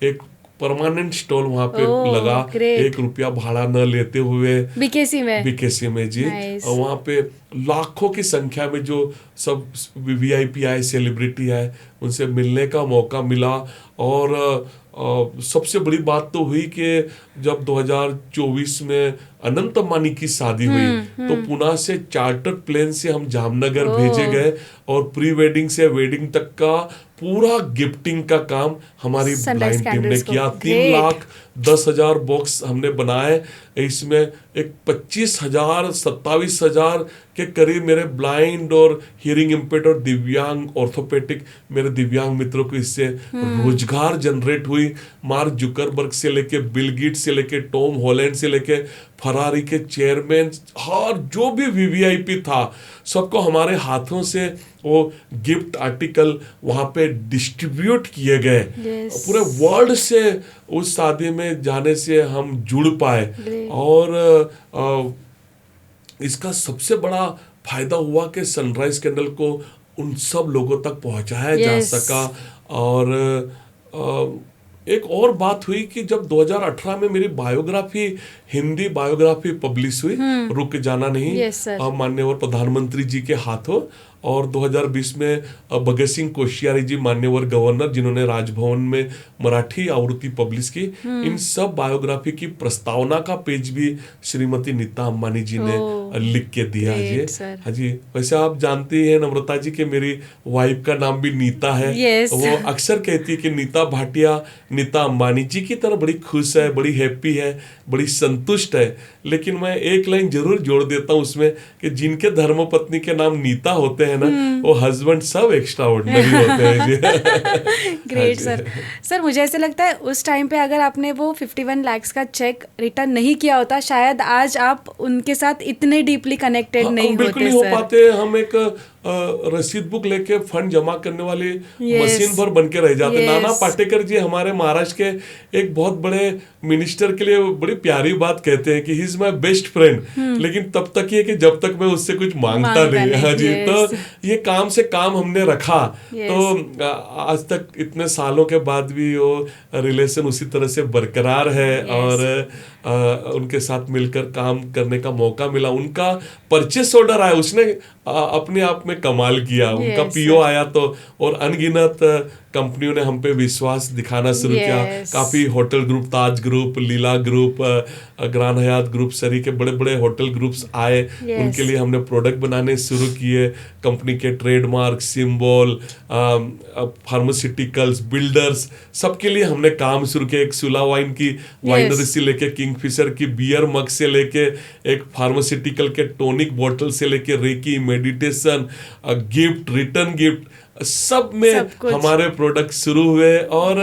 एक परमानेंट स्टॉल वहाँ पे लगा, 1 रुपया भाड़ा न लेते हुए BKC में जी। और वहाँ पे लाखों की संख्या में जो सब वीआईपी आए, सेलिब्रिटी आए, उनसे मिलने का मौका मिला। और सबसे बड़ी बात तो हुई कि जब 2024 में अनंत अंबानी की शादी हुई तो पुणे से चार्टर प्लेन से हम जामनगर भेजे गए और प्री वेडिंग से वेडिंग तक का पूरा गिफ्टिंग का काम हमारी ब्लाइंड टीम ने किया। 3,10,000 बॉक्स हमने बनाए। इसमें एक 25,000 27,000 के करीब मेरे ब्लाइंड और हियरिंग इम्पेयर्ड और दिव्यांग ऑर्थोपेडिक मेरे दिव्यांग मित्रों को इससे रोजगार जनरेट हुई। मार्क जुकरबर्ग से लेके बिल गेट्स से लेके टॉम हॉलैंड से लेके फरारी के चेयरमैन और जो भी वीवीआईपी था सबको हमारे हाथों से वो गिफ्ट आर्टिकल वहां पे डिस्ट्रीब्यूट किए गए। पूरे वर्ल्ड से उस शादी में जाने से हम जुड़ पाए। और इसका सबसे बड़ा फायदा हुआ कि सनराइज कैंडल को उन सब लोगों तक पहुंचाया जा सका। और एक और बात हुई कि जब 2018 में मेरी बायोग्राफी, हिंदी बायोग्राफी पब्लिश हुई, रुक जाना नहीं, माननीय प्रधानमंत्री जी के हाथों, और 2020 में भगत सिंह कोश्यारी जी माननीय गवर्नर जिन्होंने राजभवन में मराठी आवृत्ति पब्लिश की, इन सब बायोग्राफी की प्रस्तावना का पेज भी श्रीमती नीता अंबानी जी ने लिख के दिया है। हाँ जी, वैसे आप जानती हैं नम्रता जी कि मेरी वाइफ का नाम भी नीता है। वो अक्सर कहती है कि नीता भाटिया नीता अंबानी जी की तरह बड़ी खुश है, बड़ी हैप्पी है, बड़ी संतुष्ट है। लेकिन मैं एक लाइन जरूर जोड़ देता हूँ उसमें कि जिनके धर्मपत्नी के नाम नीता होते हैं ना, वो हस्बैंड सब एक्स्ट्रा ऑर्डिनरी होते हैं। ग्रेट सर, मुझे ऐसे लगता है उस टाइम पे अगर आपने वो 51 लाख का चेक रिटर्न नहीं किया होता, शायद आज आप उनके साथ इतने डीपली कनेक्टेड नहीं होते। बिल्कुल नहीं हो पाते। हम एक रसीद बुक लेके फंड जमा करने वाली मशीन भर बन के रह जाते। नाना पाटेकर जी हमारे महाराष्ट्र के एक बहुत बड़े मिनिस्टर के लिए बड़ी प्यारी बात कहते हैं कि he is my best friend, लेकिन तब तक ये कि जब तक मैं उससे कुछ मांगता नहीं। हाँ जी, तो ये काम से काम हमने रखा। तो आज तक इतने सालों के बाद भी वो रिलेशन उसी तरह से बरकरार है। और उनके साथ मिलकर काम करने का मौका मिला। उनका परचेस ऑर्डर आया, उसने अपने आप में कमाल किया। उनका पीओ आया तो, और अनगिनत कंपनियों ने हम पे विश्वास दिखाना शुरू किया। काफी होटल ग्रुप, ताज ग्रुप, लीला ग्रुप, ग्रांड हयात ग्रुप, सरी के बड़े बड़े होटल ग्रुप्स आए। उनके लिए हमने प्रोडक्ट बनाने शुरू किए। कंपनी के ट्रेडमार्क, सिंबल, फार्मास्यूटिकल्स, बिल्डर्स, सबके लिए हमने काम शुरू किया। एक सुला वाइन की वाइनरी से लेके किंगफिशर की बियर मग से लेके एक फार्मास्यूटिकल के टॉनिक बोतल से लेके reiki, meditation, gift, return gift, सब में हमारे प्रोडक्ट शुरू हुए। और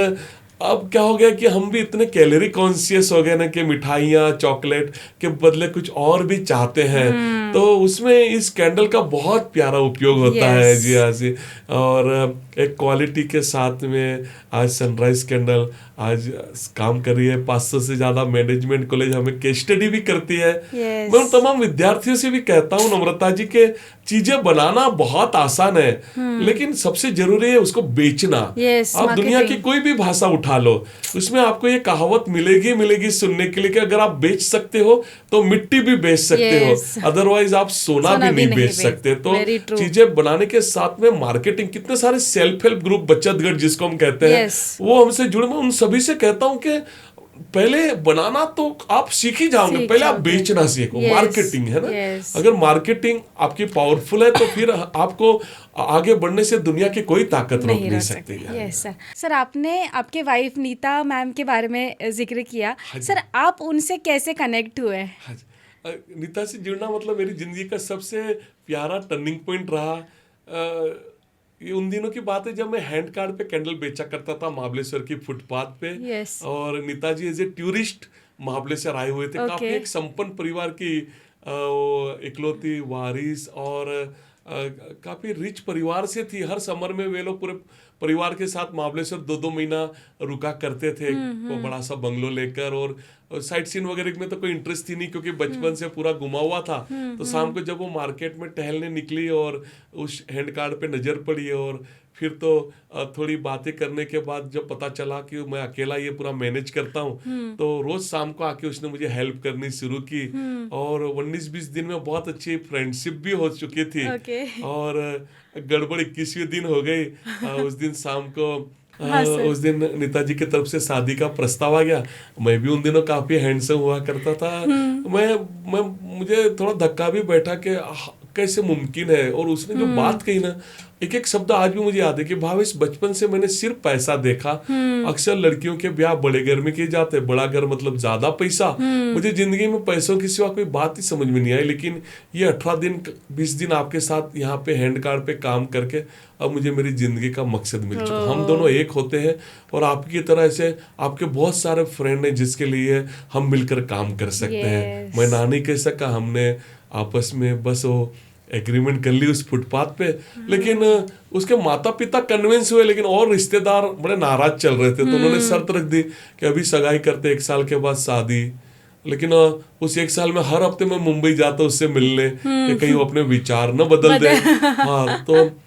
अब क्या हो गया कि हम भी इतने कैलोरी कॉन्शियस हो गए ना कि मिठाइयाँ, चॉकलेट के बदले कुछ और भी चाहते हैं। तो उसमें इस कैंडल का बहुत प्यारा उपयोग होता है जी। हाँ जी, और एक क्वालिटी के साथ में आज सनराइज कैंडल आज काम कर रही है। 500 से ज्यादा मैनेजमेंट कॉलेज हमें केस स्टडी भी करती है। मैं उन तमाम विद्यार्थियों से भी कहता हूँ नम्रता जी के चीजें बनाना बहुत आसान है, लेकिन सबसे जरूरी है उसको बेचना। आप दुनिया की कोई भी भाषा उठा लो, उसमें आपको ये कहावत मिलेगी सुनने के लिए कि अगर आप बेच सकते हो तो मिट्टी भी बेच सकते हो, अदरवाइज आप सोना भी नहीं बेच सकते। तो चीजें बनाने के साथ में मार्केटिंग, कितने सारे सेल्फ हेल्प ग्रुप, बचत गट जिसको हम कहते हैं, वो हमसे जुड़े। मैं उन सभी से कहता हूं कि पहले बनाना तो आप सीख ही जाओगे, पहले आप बेचना सीखो। मार्केटिंग है ना, अगर मार्केटिंग आपकी पावरफुल है तो फिर आपको आगे बढ़ने से दुनिया की कोई ताकत रोक नहीं सकती है। सर, आपने आपके वाइफ नीता मैम के बारे में जिक्र किया। सर, आप उनसे कैसे कनेक्ट हुए? नीता से जुड़ना मतलब मेरी जिंदगी का सबसे प्यारा टर्निंग पॉइंट रहा। ये उन दिनों की बात है जब मैं हैंड कार्ड पे कैंडल बेचा करता था महाबलेश्वर की फुटपाथ पे। और Netaji as a tourist Mahabaleshwar आए हुए थे। काफी एक संपन्न परिवार की इकलौती वारिस और काफी रिच परिवार से थी। हर समर में वे लोग पूरे परिवार के साथ महाबलेश्वर 2-2 महीना रुका करते थे, वो बड़ा सा बंगलो लेकर। और साइट सीन वगैरह में तो कोई इंटरेस्ट थी नहीं, क्योंकि बचपन से पूरा घुमा हुआ था। तो शाम को जब वो मार्केट में टहलने निकली और उस हैंड कार्ड पे नजर पड़ी और फिर तो थोड़ी बातें करने के बाद जब पता चला कि मैं अकेला ये पूरा मैनेज करता हूँ, तो रोज शाम को आके उसने मुझे हेल्प करनी शुरू की, और 19-20 दिन में बहुत अच्छी फ्रेंडशिप भी हो चुकी थी। और गड़बड़ 21वें दिन हो गई। उस दिन शाम को उस दिन नेताजी की तरफ से शादी का प्रस्ताव आ गया। मैं भी उन दिनों काफी हैंडसम हुआ करता था। मुझे थोड़ा धक्का भी बैठा कि कैसे मुमकिन है। और उसने जो बात कही ना, एक एक शब्द आज भी मुझे याद है कि भावेश, बचपन से मैंने सिर्फ पैसा देखा। अक्सर लड़कियों के ब्याह बड़े घर में किए जाते हैं, बड़ा घर मतलब ज्यादा पैसा। मुझे जिंदगी में पैसों के सिवा कोई बात ही समझ में नहीं आई। लेकिन ये 18 दिन 20 दिन आपके साथ यहाँ पे हैंड कार्ड पे काम करके अब मुझे मेरी जिंदगी का मकसद मिल चुका। हम दोनों एक होते हैं, और आपकी तरह ऐसे आपके बहुत सारे फ्रेंड हैं जिसके लिए हम मिलकर काम कर सकते हैं। मैं ना नहीं कह सका, हमने आपस में बस वो एग्रीमेंट कर ली उस फुटपाथ पे। लेकिन उसके माता पिता कन्विंस हुए, लेकिन और रिश्तेदार बड़े नाराज चल रहे थे। तो उन्होंने शर्त रख दी कि अभी सगाई करते, 1 साल के बाद शादी। लेकिन उस 1 साल में हर हफ्ते मैं मुंबई जाता उससे मिलने, कि कहीं वो अपने विचार न बदल दे। हाँ, तो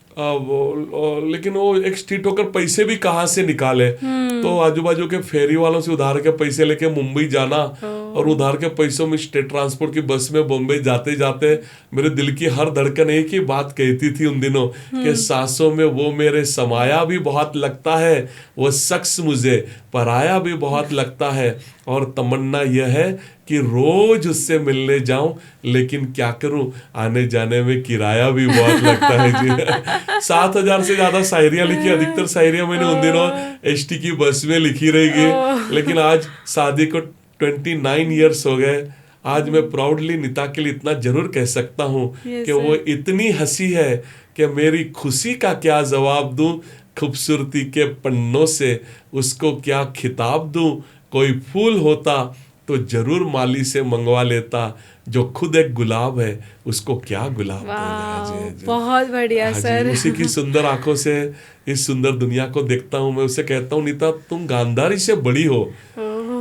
लेकिन वो एक स्ट्रीट होकर पैसे भी कहाँ से निकाले। तो आजू बाजू के फेरी वालों से उधार के पैसे लेके मुंबई जाना, और उधार के पैसों में स्टेट ट्रांसपोर्ट की बस में बॉम्बे जाते जाते मेरे दिल की हर धड़कन एक ही बात कहती थी उन दिनों, कि सांसों में वो मेरे समाया भी बहुत लगता है, वो शख्स मुझे पराया भी बहुत लगता है, और तमन्ना यह है कि रोज उससे मिलने जाऊं, लेकिन क्या करूं, आने जाने में किराया भी बहुत लगता है जी। 7,000 से ज्यादा शायरियां लिखी। अधिकतर शायरियां मैंने उन दिनों एसटी की बस में लिखी रहेगी। लेकिन आज शादी को 29 ईयर्स हो गए। आज मैं प्राउडली नीता के लिए इतना जरूर कह सकता हूँ कि वो इतनी हंसी है कि मेरी खुशी का क्या जवाब दूं, खूबसूरती के पन्नों से उसको क्या खिताब दूं। कोई फूल होता तो जरूर माली से मंगवा लेता, जो खुद एक गुलाब है उसको क्या गुलाब देगा। बहुत बढ़िया सर। उसी की सुंदर आंखों से इस सुंदर दुनिया को देखता हूँ। मैं उसे कहता हूँ, नीता तुम गांधारी से बड़ी हो।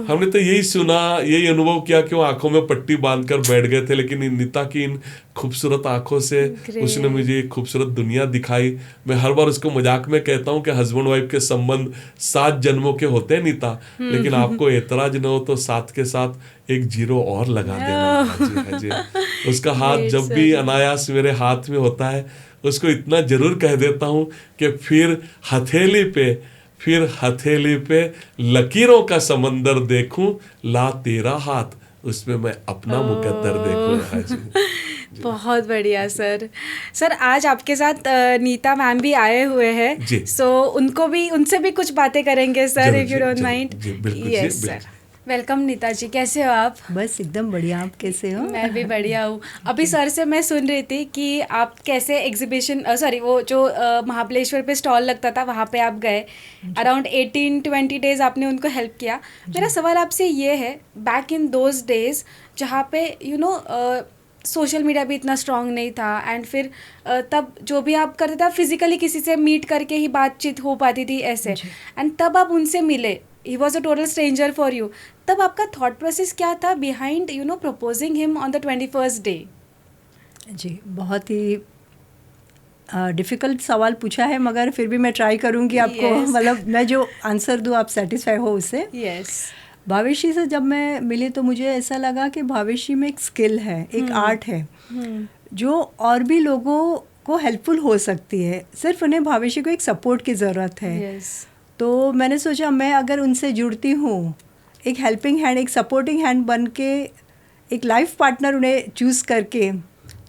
हमने तो यही सुना, यही अनुभव किया कि वो आंखों में पट्टी बांधकर बैठ गए थे, लेकिन नीता की इन खूबसूरत आंखों से उसने मुझे एक खूबसूरत दुनिया दिखाई। मैं हर बार उसको मजाक में कहता हूँ कि हस्बैंड वाइफ के संबंध 7 जन्मों के होते हैं नीता, लेकिन आपको एतराज न हो तो 7 के साथ एक 0 और लगा देना। हाजी। उसका हाथ जब भी अनायास मेरे हाथ में होता है, उसको इतना जरूर कह देता हूँ कि फिर हथेली पे लकीरों का समंदर देखूं, ला तेरा हाथ उसमें मैं अपना मुकद्दर देखूं। हाजी। बहुत बढ़िया सर। आज आपके साथ नीता मैम भी आए हुए हैं, सो उनसे भी कुछ बातें करेंगे sir, if you don't mind. Yes sir. Welcome Nita ji, कैसे हो आप? बस एकदम बढ़िया, आप कैसे हो? मैं भी बढ़िया हूँ। अभी सर से मैं सुन रही थी कि आप कैसे एग्जीबिशन वो जो महाबलेश्वर पे स्टॉल लगता था वहाँ पे आप गए, अराउंड 18-20 डेज आपने उनको हेल्प किया। मेरा सवाल आपसे ये है, बैक इन दोज डेज जहाँ पे सोशल मीडिया भी इतना स्ट्रॉन्ग नहीं था, एंड फिर तब जो भी आप करते थे आप फिजिकली किसी से मीट करके ही बातचीत हो पाती थी ऐसे, एंड तब आप उनसे मिले, he was a total stranger for you. तब आपका थॉट प्रोसेस क्या था behind proposing him on the 21st day? जी, बहुत ही डिफ़िकल्ट सवाल पूछा है, मगर फिर भी मैं ट्राई करूँगी आपको मतलब मैं जो आंसर दूँ आप सेटिस्फाई हो उससे। यस। भावेशी से जब मैं मिली तो मुझे ऐसा लगा कि भावेशी में एक स्किल है, एक आर्ट है जो और भी लोगों को हेल्पफुल हो सकती है। सिर्फ उन्हें भावेशी को एक सपोर्ट की ज़रूरत है। तो मैंने सोचा मैं अगर उनसे जुड़ती हूँ, एक हेल्पिंग हैंड, एक सपोर्टिंग हैंड बन के, एक लाइफ पार्टनर उन्हें चूज़ करके,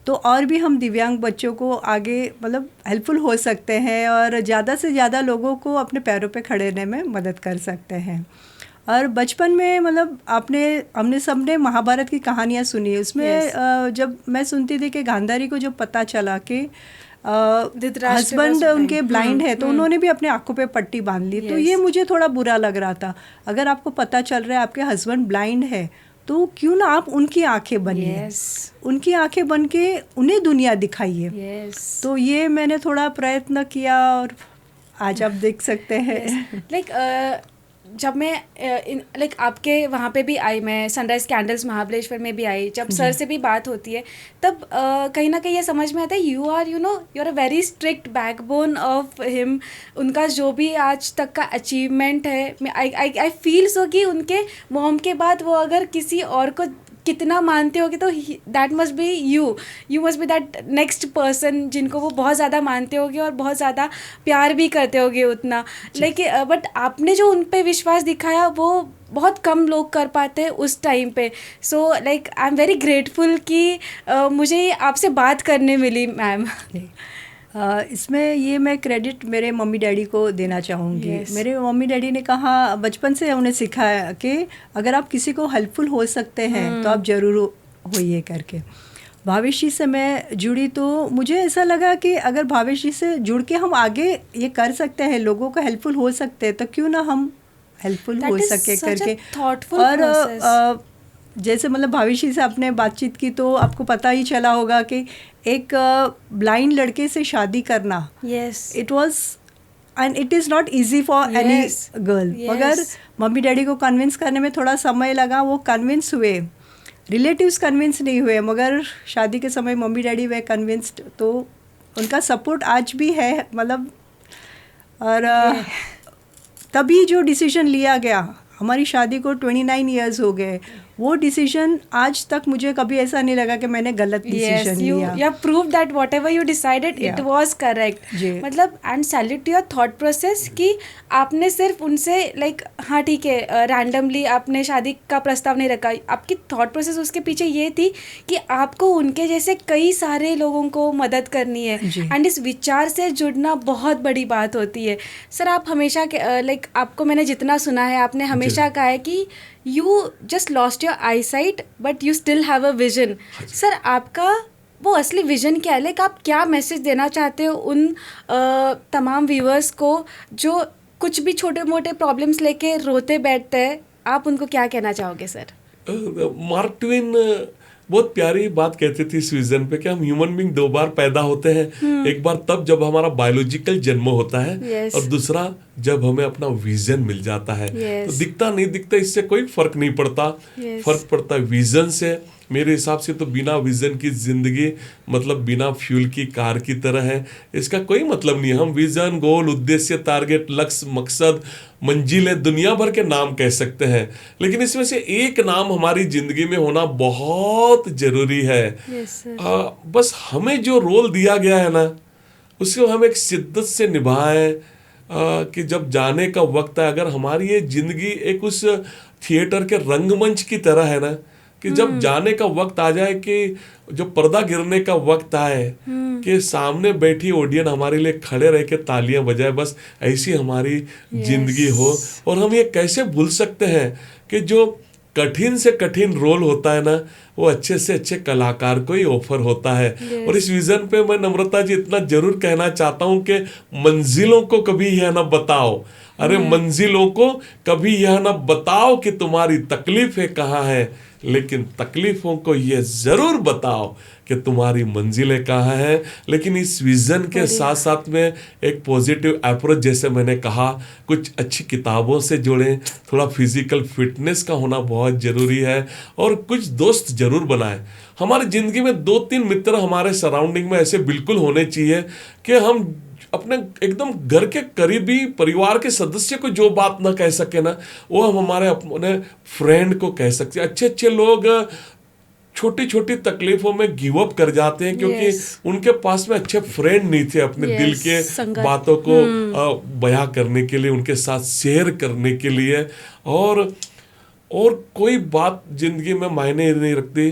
तो और भी हम दिव्यांग बच्चों को आगे मतलब हेल्पफुल हो सकते हैं और ज़्यादा से ज़्यादा लोगों को अपने पैरों पे खड़े रहने में मदद कर सकते हैं। और बचपन में मतलब हमने सबने महाभारत की कहानियाँ सुनी है। उसमें जब मैं सुनती थी कि गांधारी को जब पता चला कि हस्बैंड उनके ब्लाइंड है, तो उन्होंने भी अपने आंखों पे पट्टी बांध ली। तो ये मुझे थोड़ा बुरा लग रहा था। अगर आपको पता चल रहा है आपके हस्बैंड ब्लाइंड है, तो क्यों ना आप उनकी आंखें बनिए, उनकी आंखें बन के उन्हें दुनिया दिखाइए। तो ये मैंने थोड़ा प्रयत्न किया और आज आप देख सकते हैं। जब मैं लाइक आपके वहाँ पे भी आई, मैं सनराइज कैंडल्स महाबलेश्वर में भी आई, जब सर से भी बात होती है तब कहीं ना कहीं ये समझ में आता है you are you are a very strict backbone of him. उनका जो भी आज तक का अचीवमेंट है, आई फील सो कि उनके मॉम के बाद वो अगर किसी और को कितना मानते होगे तो that must be you must be that next person जिनको वो बहुत ज़्यादा मानते होगे और बहुत ज़्यादा प्यार भी करते होगे उतना। लेकिन बट आपने जो उन पे विश्वास दिखाया वो बहुत कम लोग कर पाते हैं उस टाइम पे। So like I am very grateful कि मुझे आपसे बात करने मिली मैम। इसमें ये मैं क्रेडिट मेरे मम्मी डैडी को देना चाहूँगी। मेरे मम्मी डैडी ने कहा, बचपन से उन्हें सिखाया कि अगर आप किसी को हेल्पफुल हो सकते हैं तो आप ज़रूर होइए करके। भावेशी से मैं जुड़ी तो मुझे ऐसा लगा कि अगर भावेशी से जुड़ के हम आगे ये कर सकते हैं, लोगों को हेल्पफुल हो सकते हैं, तो क्यों ना हम हेल्पफुल हो सके करके। और जैसे मतलब भावेशी से आपने बातचीत की तो आपको पता ही चला होगा कि एक ब्लाइंड लड़के से शादी करना, it was and it is not easy for any girl. मगर मम्मी डैडी को कन्विंस करने में थोड़ा समय लगा, वो कन्विंस हुए, रिलेटिव्स कन्विंस नहीं हुए, मगर शादी के समय मम्मी डैडी वे कन्विंस्ड। तो उनका सपोर्ट आज भी है मतलब। और तभी जो डिसीजन लिया गया, हमारी शादी को 29 इयर्स हो गए, वो डिसीजन आज तक मुझे कभी ऐसा नहीं लगा कि मैंने गलत डिसीजन लिया। You prove that whatever you decided it was correct. मतलब and salute to your thought process कि आपने सिर्फ उनसे लाइक हाँ ठीक है रैंडमली आपने शादी का प्रस्ताव नहीं रखा। आपकी थॉट प्रोसेस उसके पीछे ये थी कि आपको उनके जैसे कई सारे लोगों को मदद करनी है एंड इस विचार से जुड़ना बहुत बड़ी बात होती है। सर आप हमेशा लाइक आपको मैंने जितना सुना है आपने हमेशा कहा है कि you just lost your eyesight but you still have a vision। Sir आपका वो असली विजन क्या है? लाइक आप क्या मैसेज देना चाहते हो उन तमाम व्यूअर्स को जो कुछ भी छोटे मोटे प्रॉब्लम्स लेके रोते बैठते हैं? आप उनको क्या कहना चाहोगे सर? मार्क ट्वेन बहुत प्यारी बात कहते थे इस विजन पे कि हम ह्यूमन बीइंग 2 बार पैदा होते हैं। एक बार तब जब हमारा बायोलॉजिकल जन्म होता है और दूसरा जब हमें अपना विजन मिल जाता है। तो दिखता नहीं दिखता इससे कोई फर्क नहीं पड़ता। फर्क पड़ता है विजन से। मेरे हिसाब से तो बिना विजन की जिंदगी मतलब बिना फ्यूल की कार की तरह है। इसका कोई मतलब नहीं है। हम विजन, गोल, उद्देश्य, टारगेट, लक्ष्य, मकसद, मंजिलें दुनिया भर के नाम कह सकते हैं, लेकिन इसमें से एक नाम हमारी जिंदगी में होना बहुत जरूरी है। बस हमें जो रोल दिया गया है ना उसको हम एक शिद्दत से निभाएं कि जब जाने का वक्त है, अगर हमारी ये जिंदगी एक उस थिएटर के रंगमंच की तरह है ना कि जब जाने का वक्त आ जाए कि जो पर्दा गिरने का वक्त आए कि सामने बैठी ऑडियंस हमारे लिए खड़े रह के तालियां बजाए, बस ऐसी हमारी जिंदगी हो। और हम ये कैसे भूल सकते हैं कि जो कठिन से कठिन रोल होता है ना वो अच्छे से अच्छे कलाकार को ही ऑफर होता है। और इस विजन पे मैं नम्रता जी इतना जरूर कहना चाहता हूँ कि मंजिलों को कभी यह ना बताओ, अरे मंजिलों को कभी यह ना बताओ कि तुम्हारी तकलीफें कहाँ है, लेकिन तकलीफों को ये जरूर बताओ कि तुम्हारी मंजिलें कहाँ हैं। लेकिन इस विजन के साथ साथ में एक पॉजिटिव अप्रोच, जैसे मैंने कहा, कुछ अच्छी किताबों से जुड़ें, थोड़ा फिजिकल फिटनेस का होना बहुत जरूरी है और कुछ दोस्त जरूर बनाएं। हमारी जिंदगी में 2-3 मित्र हमारे सराउंडिंग में ऐसे बिल्कुल होने चाहिए कि हम अपने एकदम घर के करीबी परिवार के सदस्य को जो बात ना कह सके ना वो हम हमारे अपने फ्रेंड को कह सकते हैं। अच्छे लोग छोटी छोटी तकलीफों में गिव अप कर जाते हैं क्योंकि उनके पास में अच्छे फ्रेंड नहीं थे अपने दिल के बातों को बयां करने के लिए, उनके साथ शेयर करने के लिए। और कोई बात जिंदगी में मायने नहीं रखती,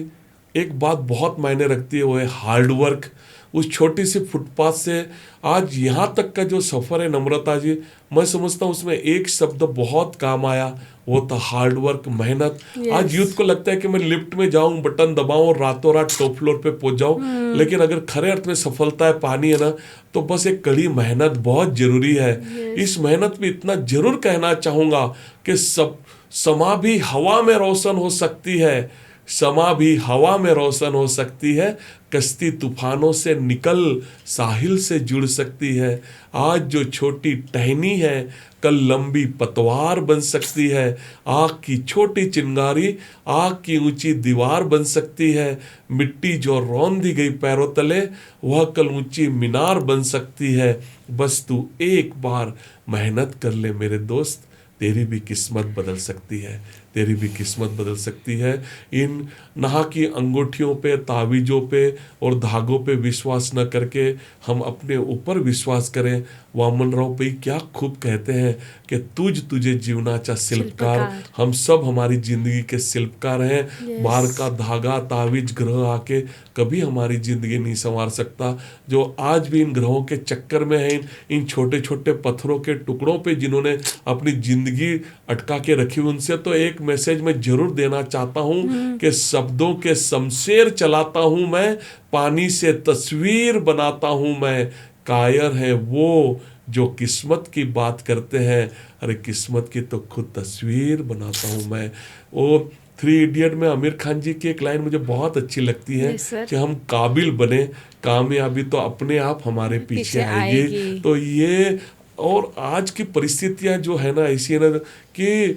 एक बात बहुत मायने रखती है, वो है हार्ड वर्क। उस छोटी सी फुटपाथ से आज यहाँ तक का जो सफ़र है नम्रता जी, मैं समझता हूँ उसमें एक शब्द बहुत काम आया, वो था हार्ड वर्क, मेहनत। आज यूथ को लगता है कि मैं लिफ्ट में जाऊँ, बटन दबाऊँ और रातों रात टॉप फ्लोर पे पहुँच जाऊँ, लेकिन अगर खरे अर्थ में सफलता है पानी है ना तो बस एक कड़ी मेहनत बहुत जरूरी है। इस मेहनत में इतना जरूर कहना चाहूँगा कि सब समा भी हवा में रोशन हो सकती है, समा भी हवा में रोशन हो सकती है, कश्ती तूफानों से निकल साहिल से जुड़ सकती है। आज जो छोटी टहनी है कल लंबी पतवार बन सकती है। आग की छोटी चिंगारी आग की ऊंची दीवार बन सकती है। मिट्टी जो रौंद दी गई पैरों तले वह कल ऊंची मीनार बन सकती है। बस तू एक बार मेहनत कर ले मेरे दोस्त, तेरी भी किस्मत बदल सकती है, तेरी भी किस्मत बदल सकती है। इन नहा की अंगूठियों पे, तावीज़ों पे और धागों पे विश्वास न करके हम अपने ऊपर विश्वास करें। वामन राव भाई क्या खूब कहते हैं कि तुझे जीवनाचा शिल्पकार। हम सब हमारी जिंदगी के शिल्पकार हैं। बाहर का धागा, तावीज, ग्रह आके कभी हमारी जिंदगी नहीं संवार सकता। जो आज भी इन ग्रहों के चक्कर में है, इन छोटे छोटे पत्थरों के टुकड़ों पे जिन्होंने अपनी जिंदगी अटका के रखी, उनसे तो एक मैसेज मैं जरूर देना चाहता हूं कि शब्दों के शमशेर चलाता हूं मैं, पानी से तस्वीर बनाता हूं मैं। कायर है वो जो किस्मत की बात करते हैं, अरे किस्मत की तो खुद तस्वीर बनाता हूं मैं। वो 3 इडियट में आमिर खान जी की एक लाइन मुझे बहुत अच्छी लगती है कि हम काबिल बने, कामयाबी तो अपने आप हमारे पीछे आएगी। तो ये और आज की परिस्थितियां जो है ना ऐसी है ना कि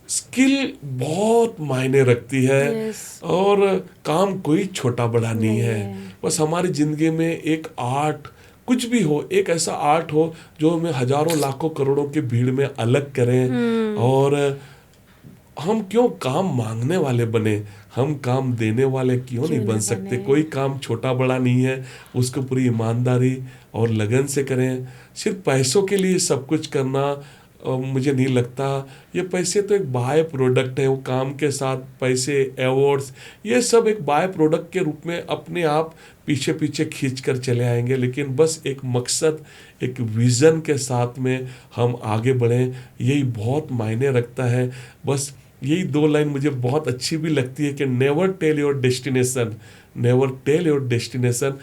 स्किल बहुत मायने रखती है। और काम कोई छोटा बड़ा नहीं है। बस हमारी जिंदगी में एक आर्ट कुछ भी हो, एक ऐसा आर्ट हो जो हमें हजारों लाखों करोड़ों की भीड़ में अलग करें। और हम क्यों काम मांगने वाले बने, हम काम देने वाले क्यों नहीं बन सकते। कोई काम छोटा बड़ा नहीं है, उसको पूरी ईमानदारी और लगन से करें। सिर्फ पैसों के लिए सब कुछ करना मुझे नहीं लगता। ये पैसे तो एक बाय प्रोडक्ट है, वो काम के साथ पैसे, अवार्ड्स, ये सब एक बाय प्रोडक्ट के रूप में अपने आप पीछे पीछे खींच कर चले आएंगे। लेकिन बस एक मकसद, एक विज़न के साथ में हम आगे बढ़ें, यही बहुत मायने रखता है। बस यही 2 लाइन मुझे बहुत अच्छी भी लगती है कि never tell your destination, never tell your destination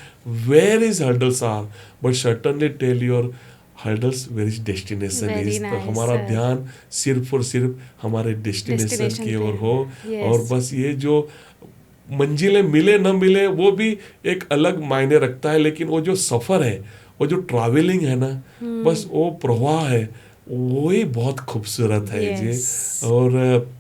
where is hurdles are, but certainly tell your hurdles where is destination is. तो हमारा ध्यान सिर्फ और सिर्फ हमारे डेस्टिनेशन की ओर हो। और बस ये जो मंजिलें मिले न मिले वो भी एक अलग मायने रखता है, लेकिन वो जो सफ़र है, वो जो ट्रैवलिंग है ना, बस वो प्रवाह है, वही बहुत खूबसूरत है जी। और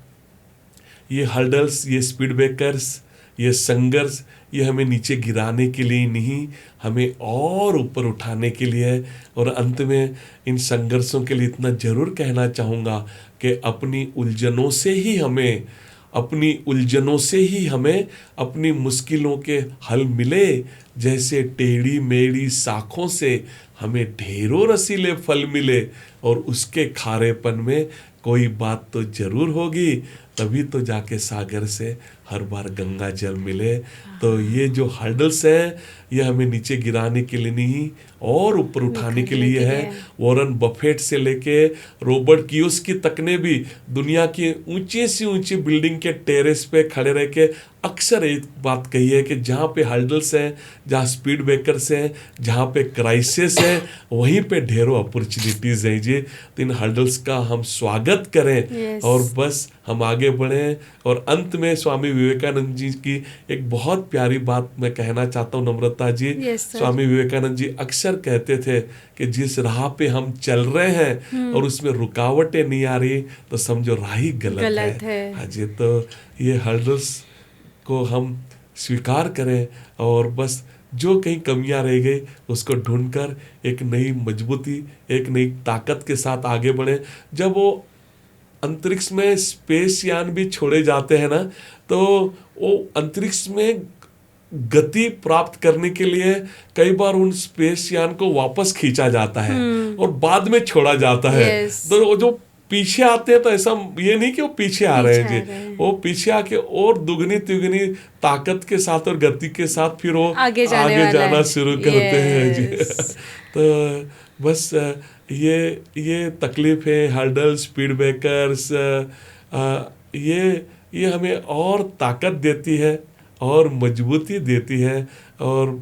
ये हर्डल्स, ये स्पीड ब्रेकर्स, ये संघर्ष, ये हमें नीचे गिराने के लिए नहीं, हमें और ऊपर उठाने के लिए है। और अंत में इन संघर्षों के लिए इतना जरूर कहना चाहूँगा कि अपनी उलझनों से ही हमें अपनी मुश्किलों के हल मिले। जैसे टेढ़ी मेढ़ी शाखों से हमें ढेरों रसीले फल मिले, और उसके खारेपन में कोई बात तो जरूर होगी, तभी तो जाके सागर से हर बार गंगा जल मिले। तो ये जो हर्डल्स हैं ये हमें नीचे गिराने के लिए नहीं और ऊपर उठाने के लिए है। वॉरेन बफेट से लेके रॉबर्ट कियोसाकी तक ने भी दुनिया की ऊंची से ऊंची बिल्डिंग के टेरेस पे खड़े रह के अक्सर एक बात कही है कि जहाँ पे हर्डल्स हैं, जहाँ स्पीड ब्रेकर्स हैं, जहाँ पे क्राइसिस है, वहीं पे ढेरों अपॉर्चुनिटीज हैं जी। तो इन हर्डल्स का हम स्वागत करें और बस हम आगे बढ़ें। और अंत में स्वामी विवेकानंद जी की एक बहुत प्यारी बात मैं कहना चाहता हूँ नम्रता जी। स्वामी विवेकानंद जी अक्सर कहते थे कि जिस राह पे हम चल रहे हैं और उसमें रुकावटें नहीं आ रही तो समझो राह ही गलत है। हाँ जी, तो ये हर्डल्स को हम स्वीकार करें और बस जो कहीं कमियां रह गई उसको ढूंढकर एक नई मजबूती, एक नई ताकत के साथ आगे बढ़े। जब वो अंतरिक्ष में स्पेस यान भी छोड़े जाते हैं ना, तो वो अंतरिक्ष में गति प्राप्त करने के लिए कई बार उन स्पेस यान को वापस खींचा जाता है और बाद में छोड़ा जाता है। तो जो पीछे आते हैं तो ऐसा ये नहीं कि वो पीछे आ रहे हैं जी, वो पीछे आके और दुगनी तिगनी ताकत के साथ और गति के साथ फिर वो आगे जाना शुरू करते हैं जी। तो बस ये तकलीफ है, हर्डल, स्पीड ब्रेकर्स, ये हमें और ताकत देती है और मजबूती देती है। और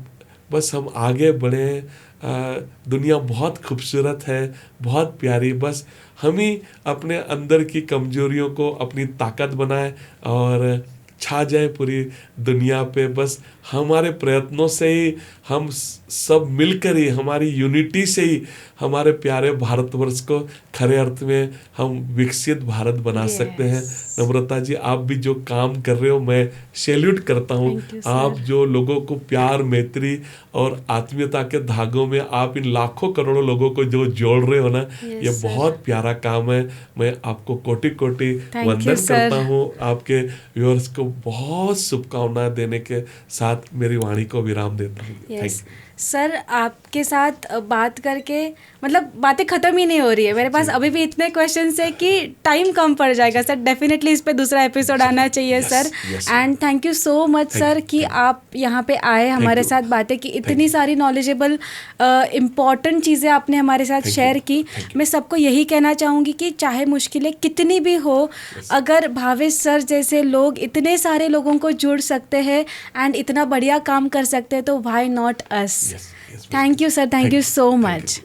बस हम आगे बढ़ें, दुनिया बहुत खूबसूरत है, बहुत प्यारी, बस हम ही अपने अंदर की कमजोरियों को अपनी ताकत बनाए और छा जाए पूरी दुनिया पे। बस हमारे प्रयत्नों से ही, हम सब मिलकर ही, हमारी यूनिटी से ही हमारे प्यारे भारतवर्ष को खरे अर्थ में हम विकसित भारत बना सकते हैं। नम्रता जी, आप भी जो काम कर रहे हो मैं सैल्यूट करता हूँ। आप जो लोगों को प्यार, मैत्री और आत्मीयता के धागों में आप इन लाखों करोड़ों लोगों को जो जोड़ रहे हो ना, ये बहुत प्यारा काम है। मैं आपको कोटि कोटि वंदन करता हूँ। आपके व्यूअर्स को बहुत शुभकामनाएं देने के साथ मेरी वाणी को विराम देता हूँ। Thank you sir. आपके साथ बात करके मतलब बातें ख़त्म ही नहीं हो रही है। मेरे पास अभी भी इतने क्वेश्चंस है कि टाइम कम पड़ जाएगा सर। डेफिनेटली इस पे दूसरा एपिसोड आना चाहिए sir. And thank you so much sir कि आप यहाँ पे आए, हमारे साथ बातें की, इतनी सारी नॉलेजेबल इम्पॉर्टेंट चीज़ें आपने हमारे साथ शेयर की। मैं सबको यही कहना चाहूँगी कि चाहे मुश्किलें कितनी भी हो, अगर भावेश सर जैसे लोग इतने सारे लोगों को जुड़ सकते हैं एंड इतना बढ़िया काम कर सकते हैं, तो why not us. Thank you sir, thank you so much.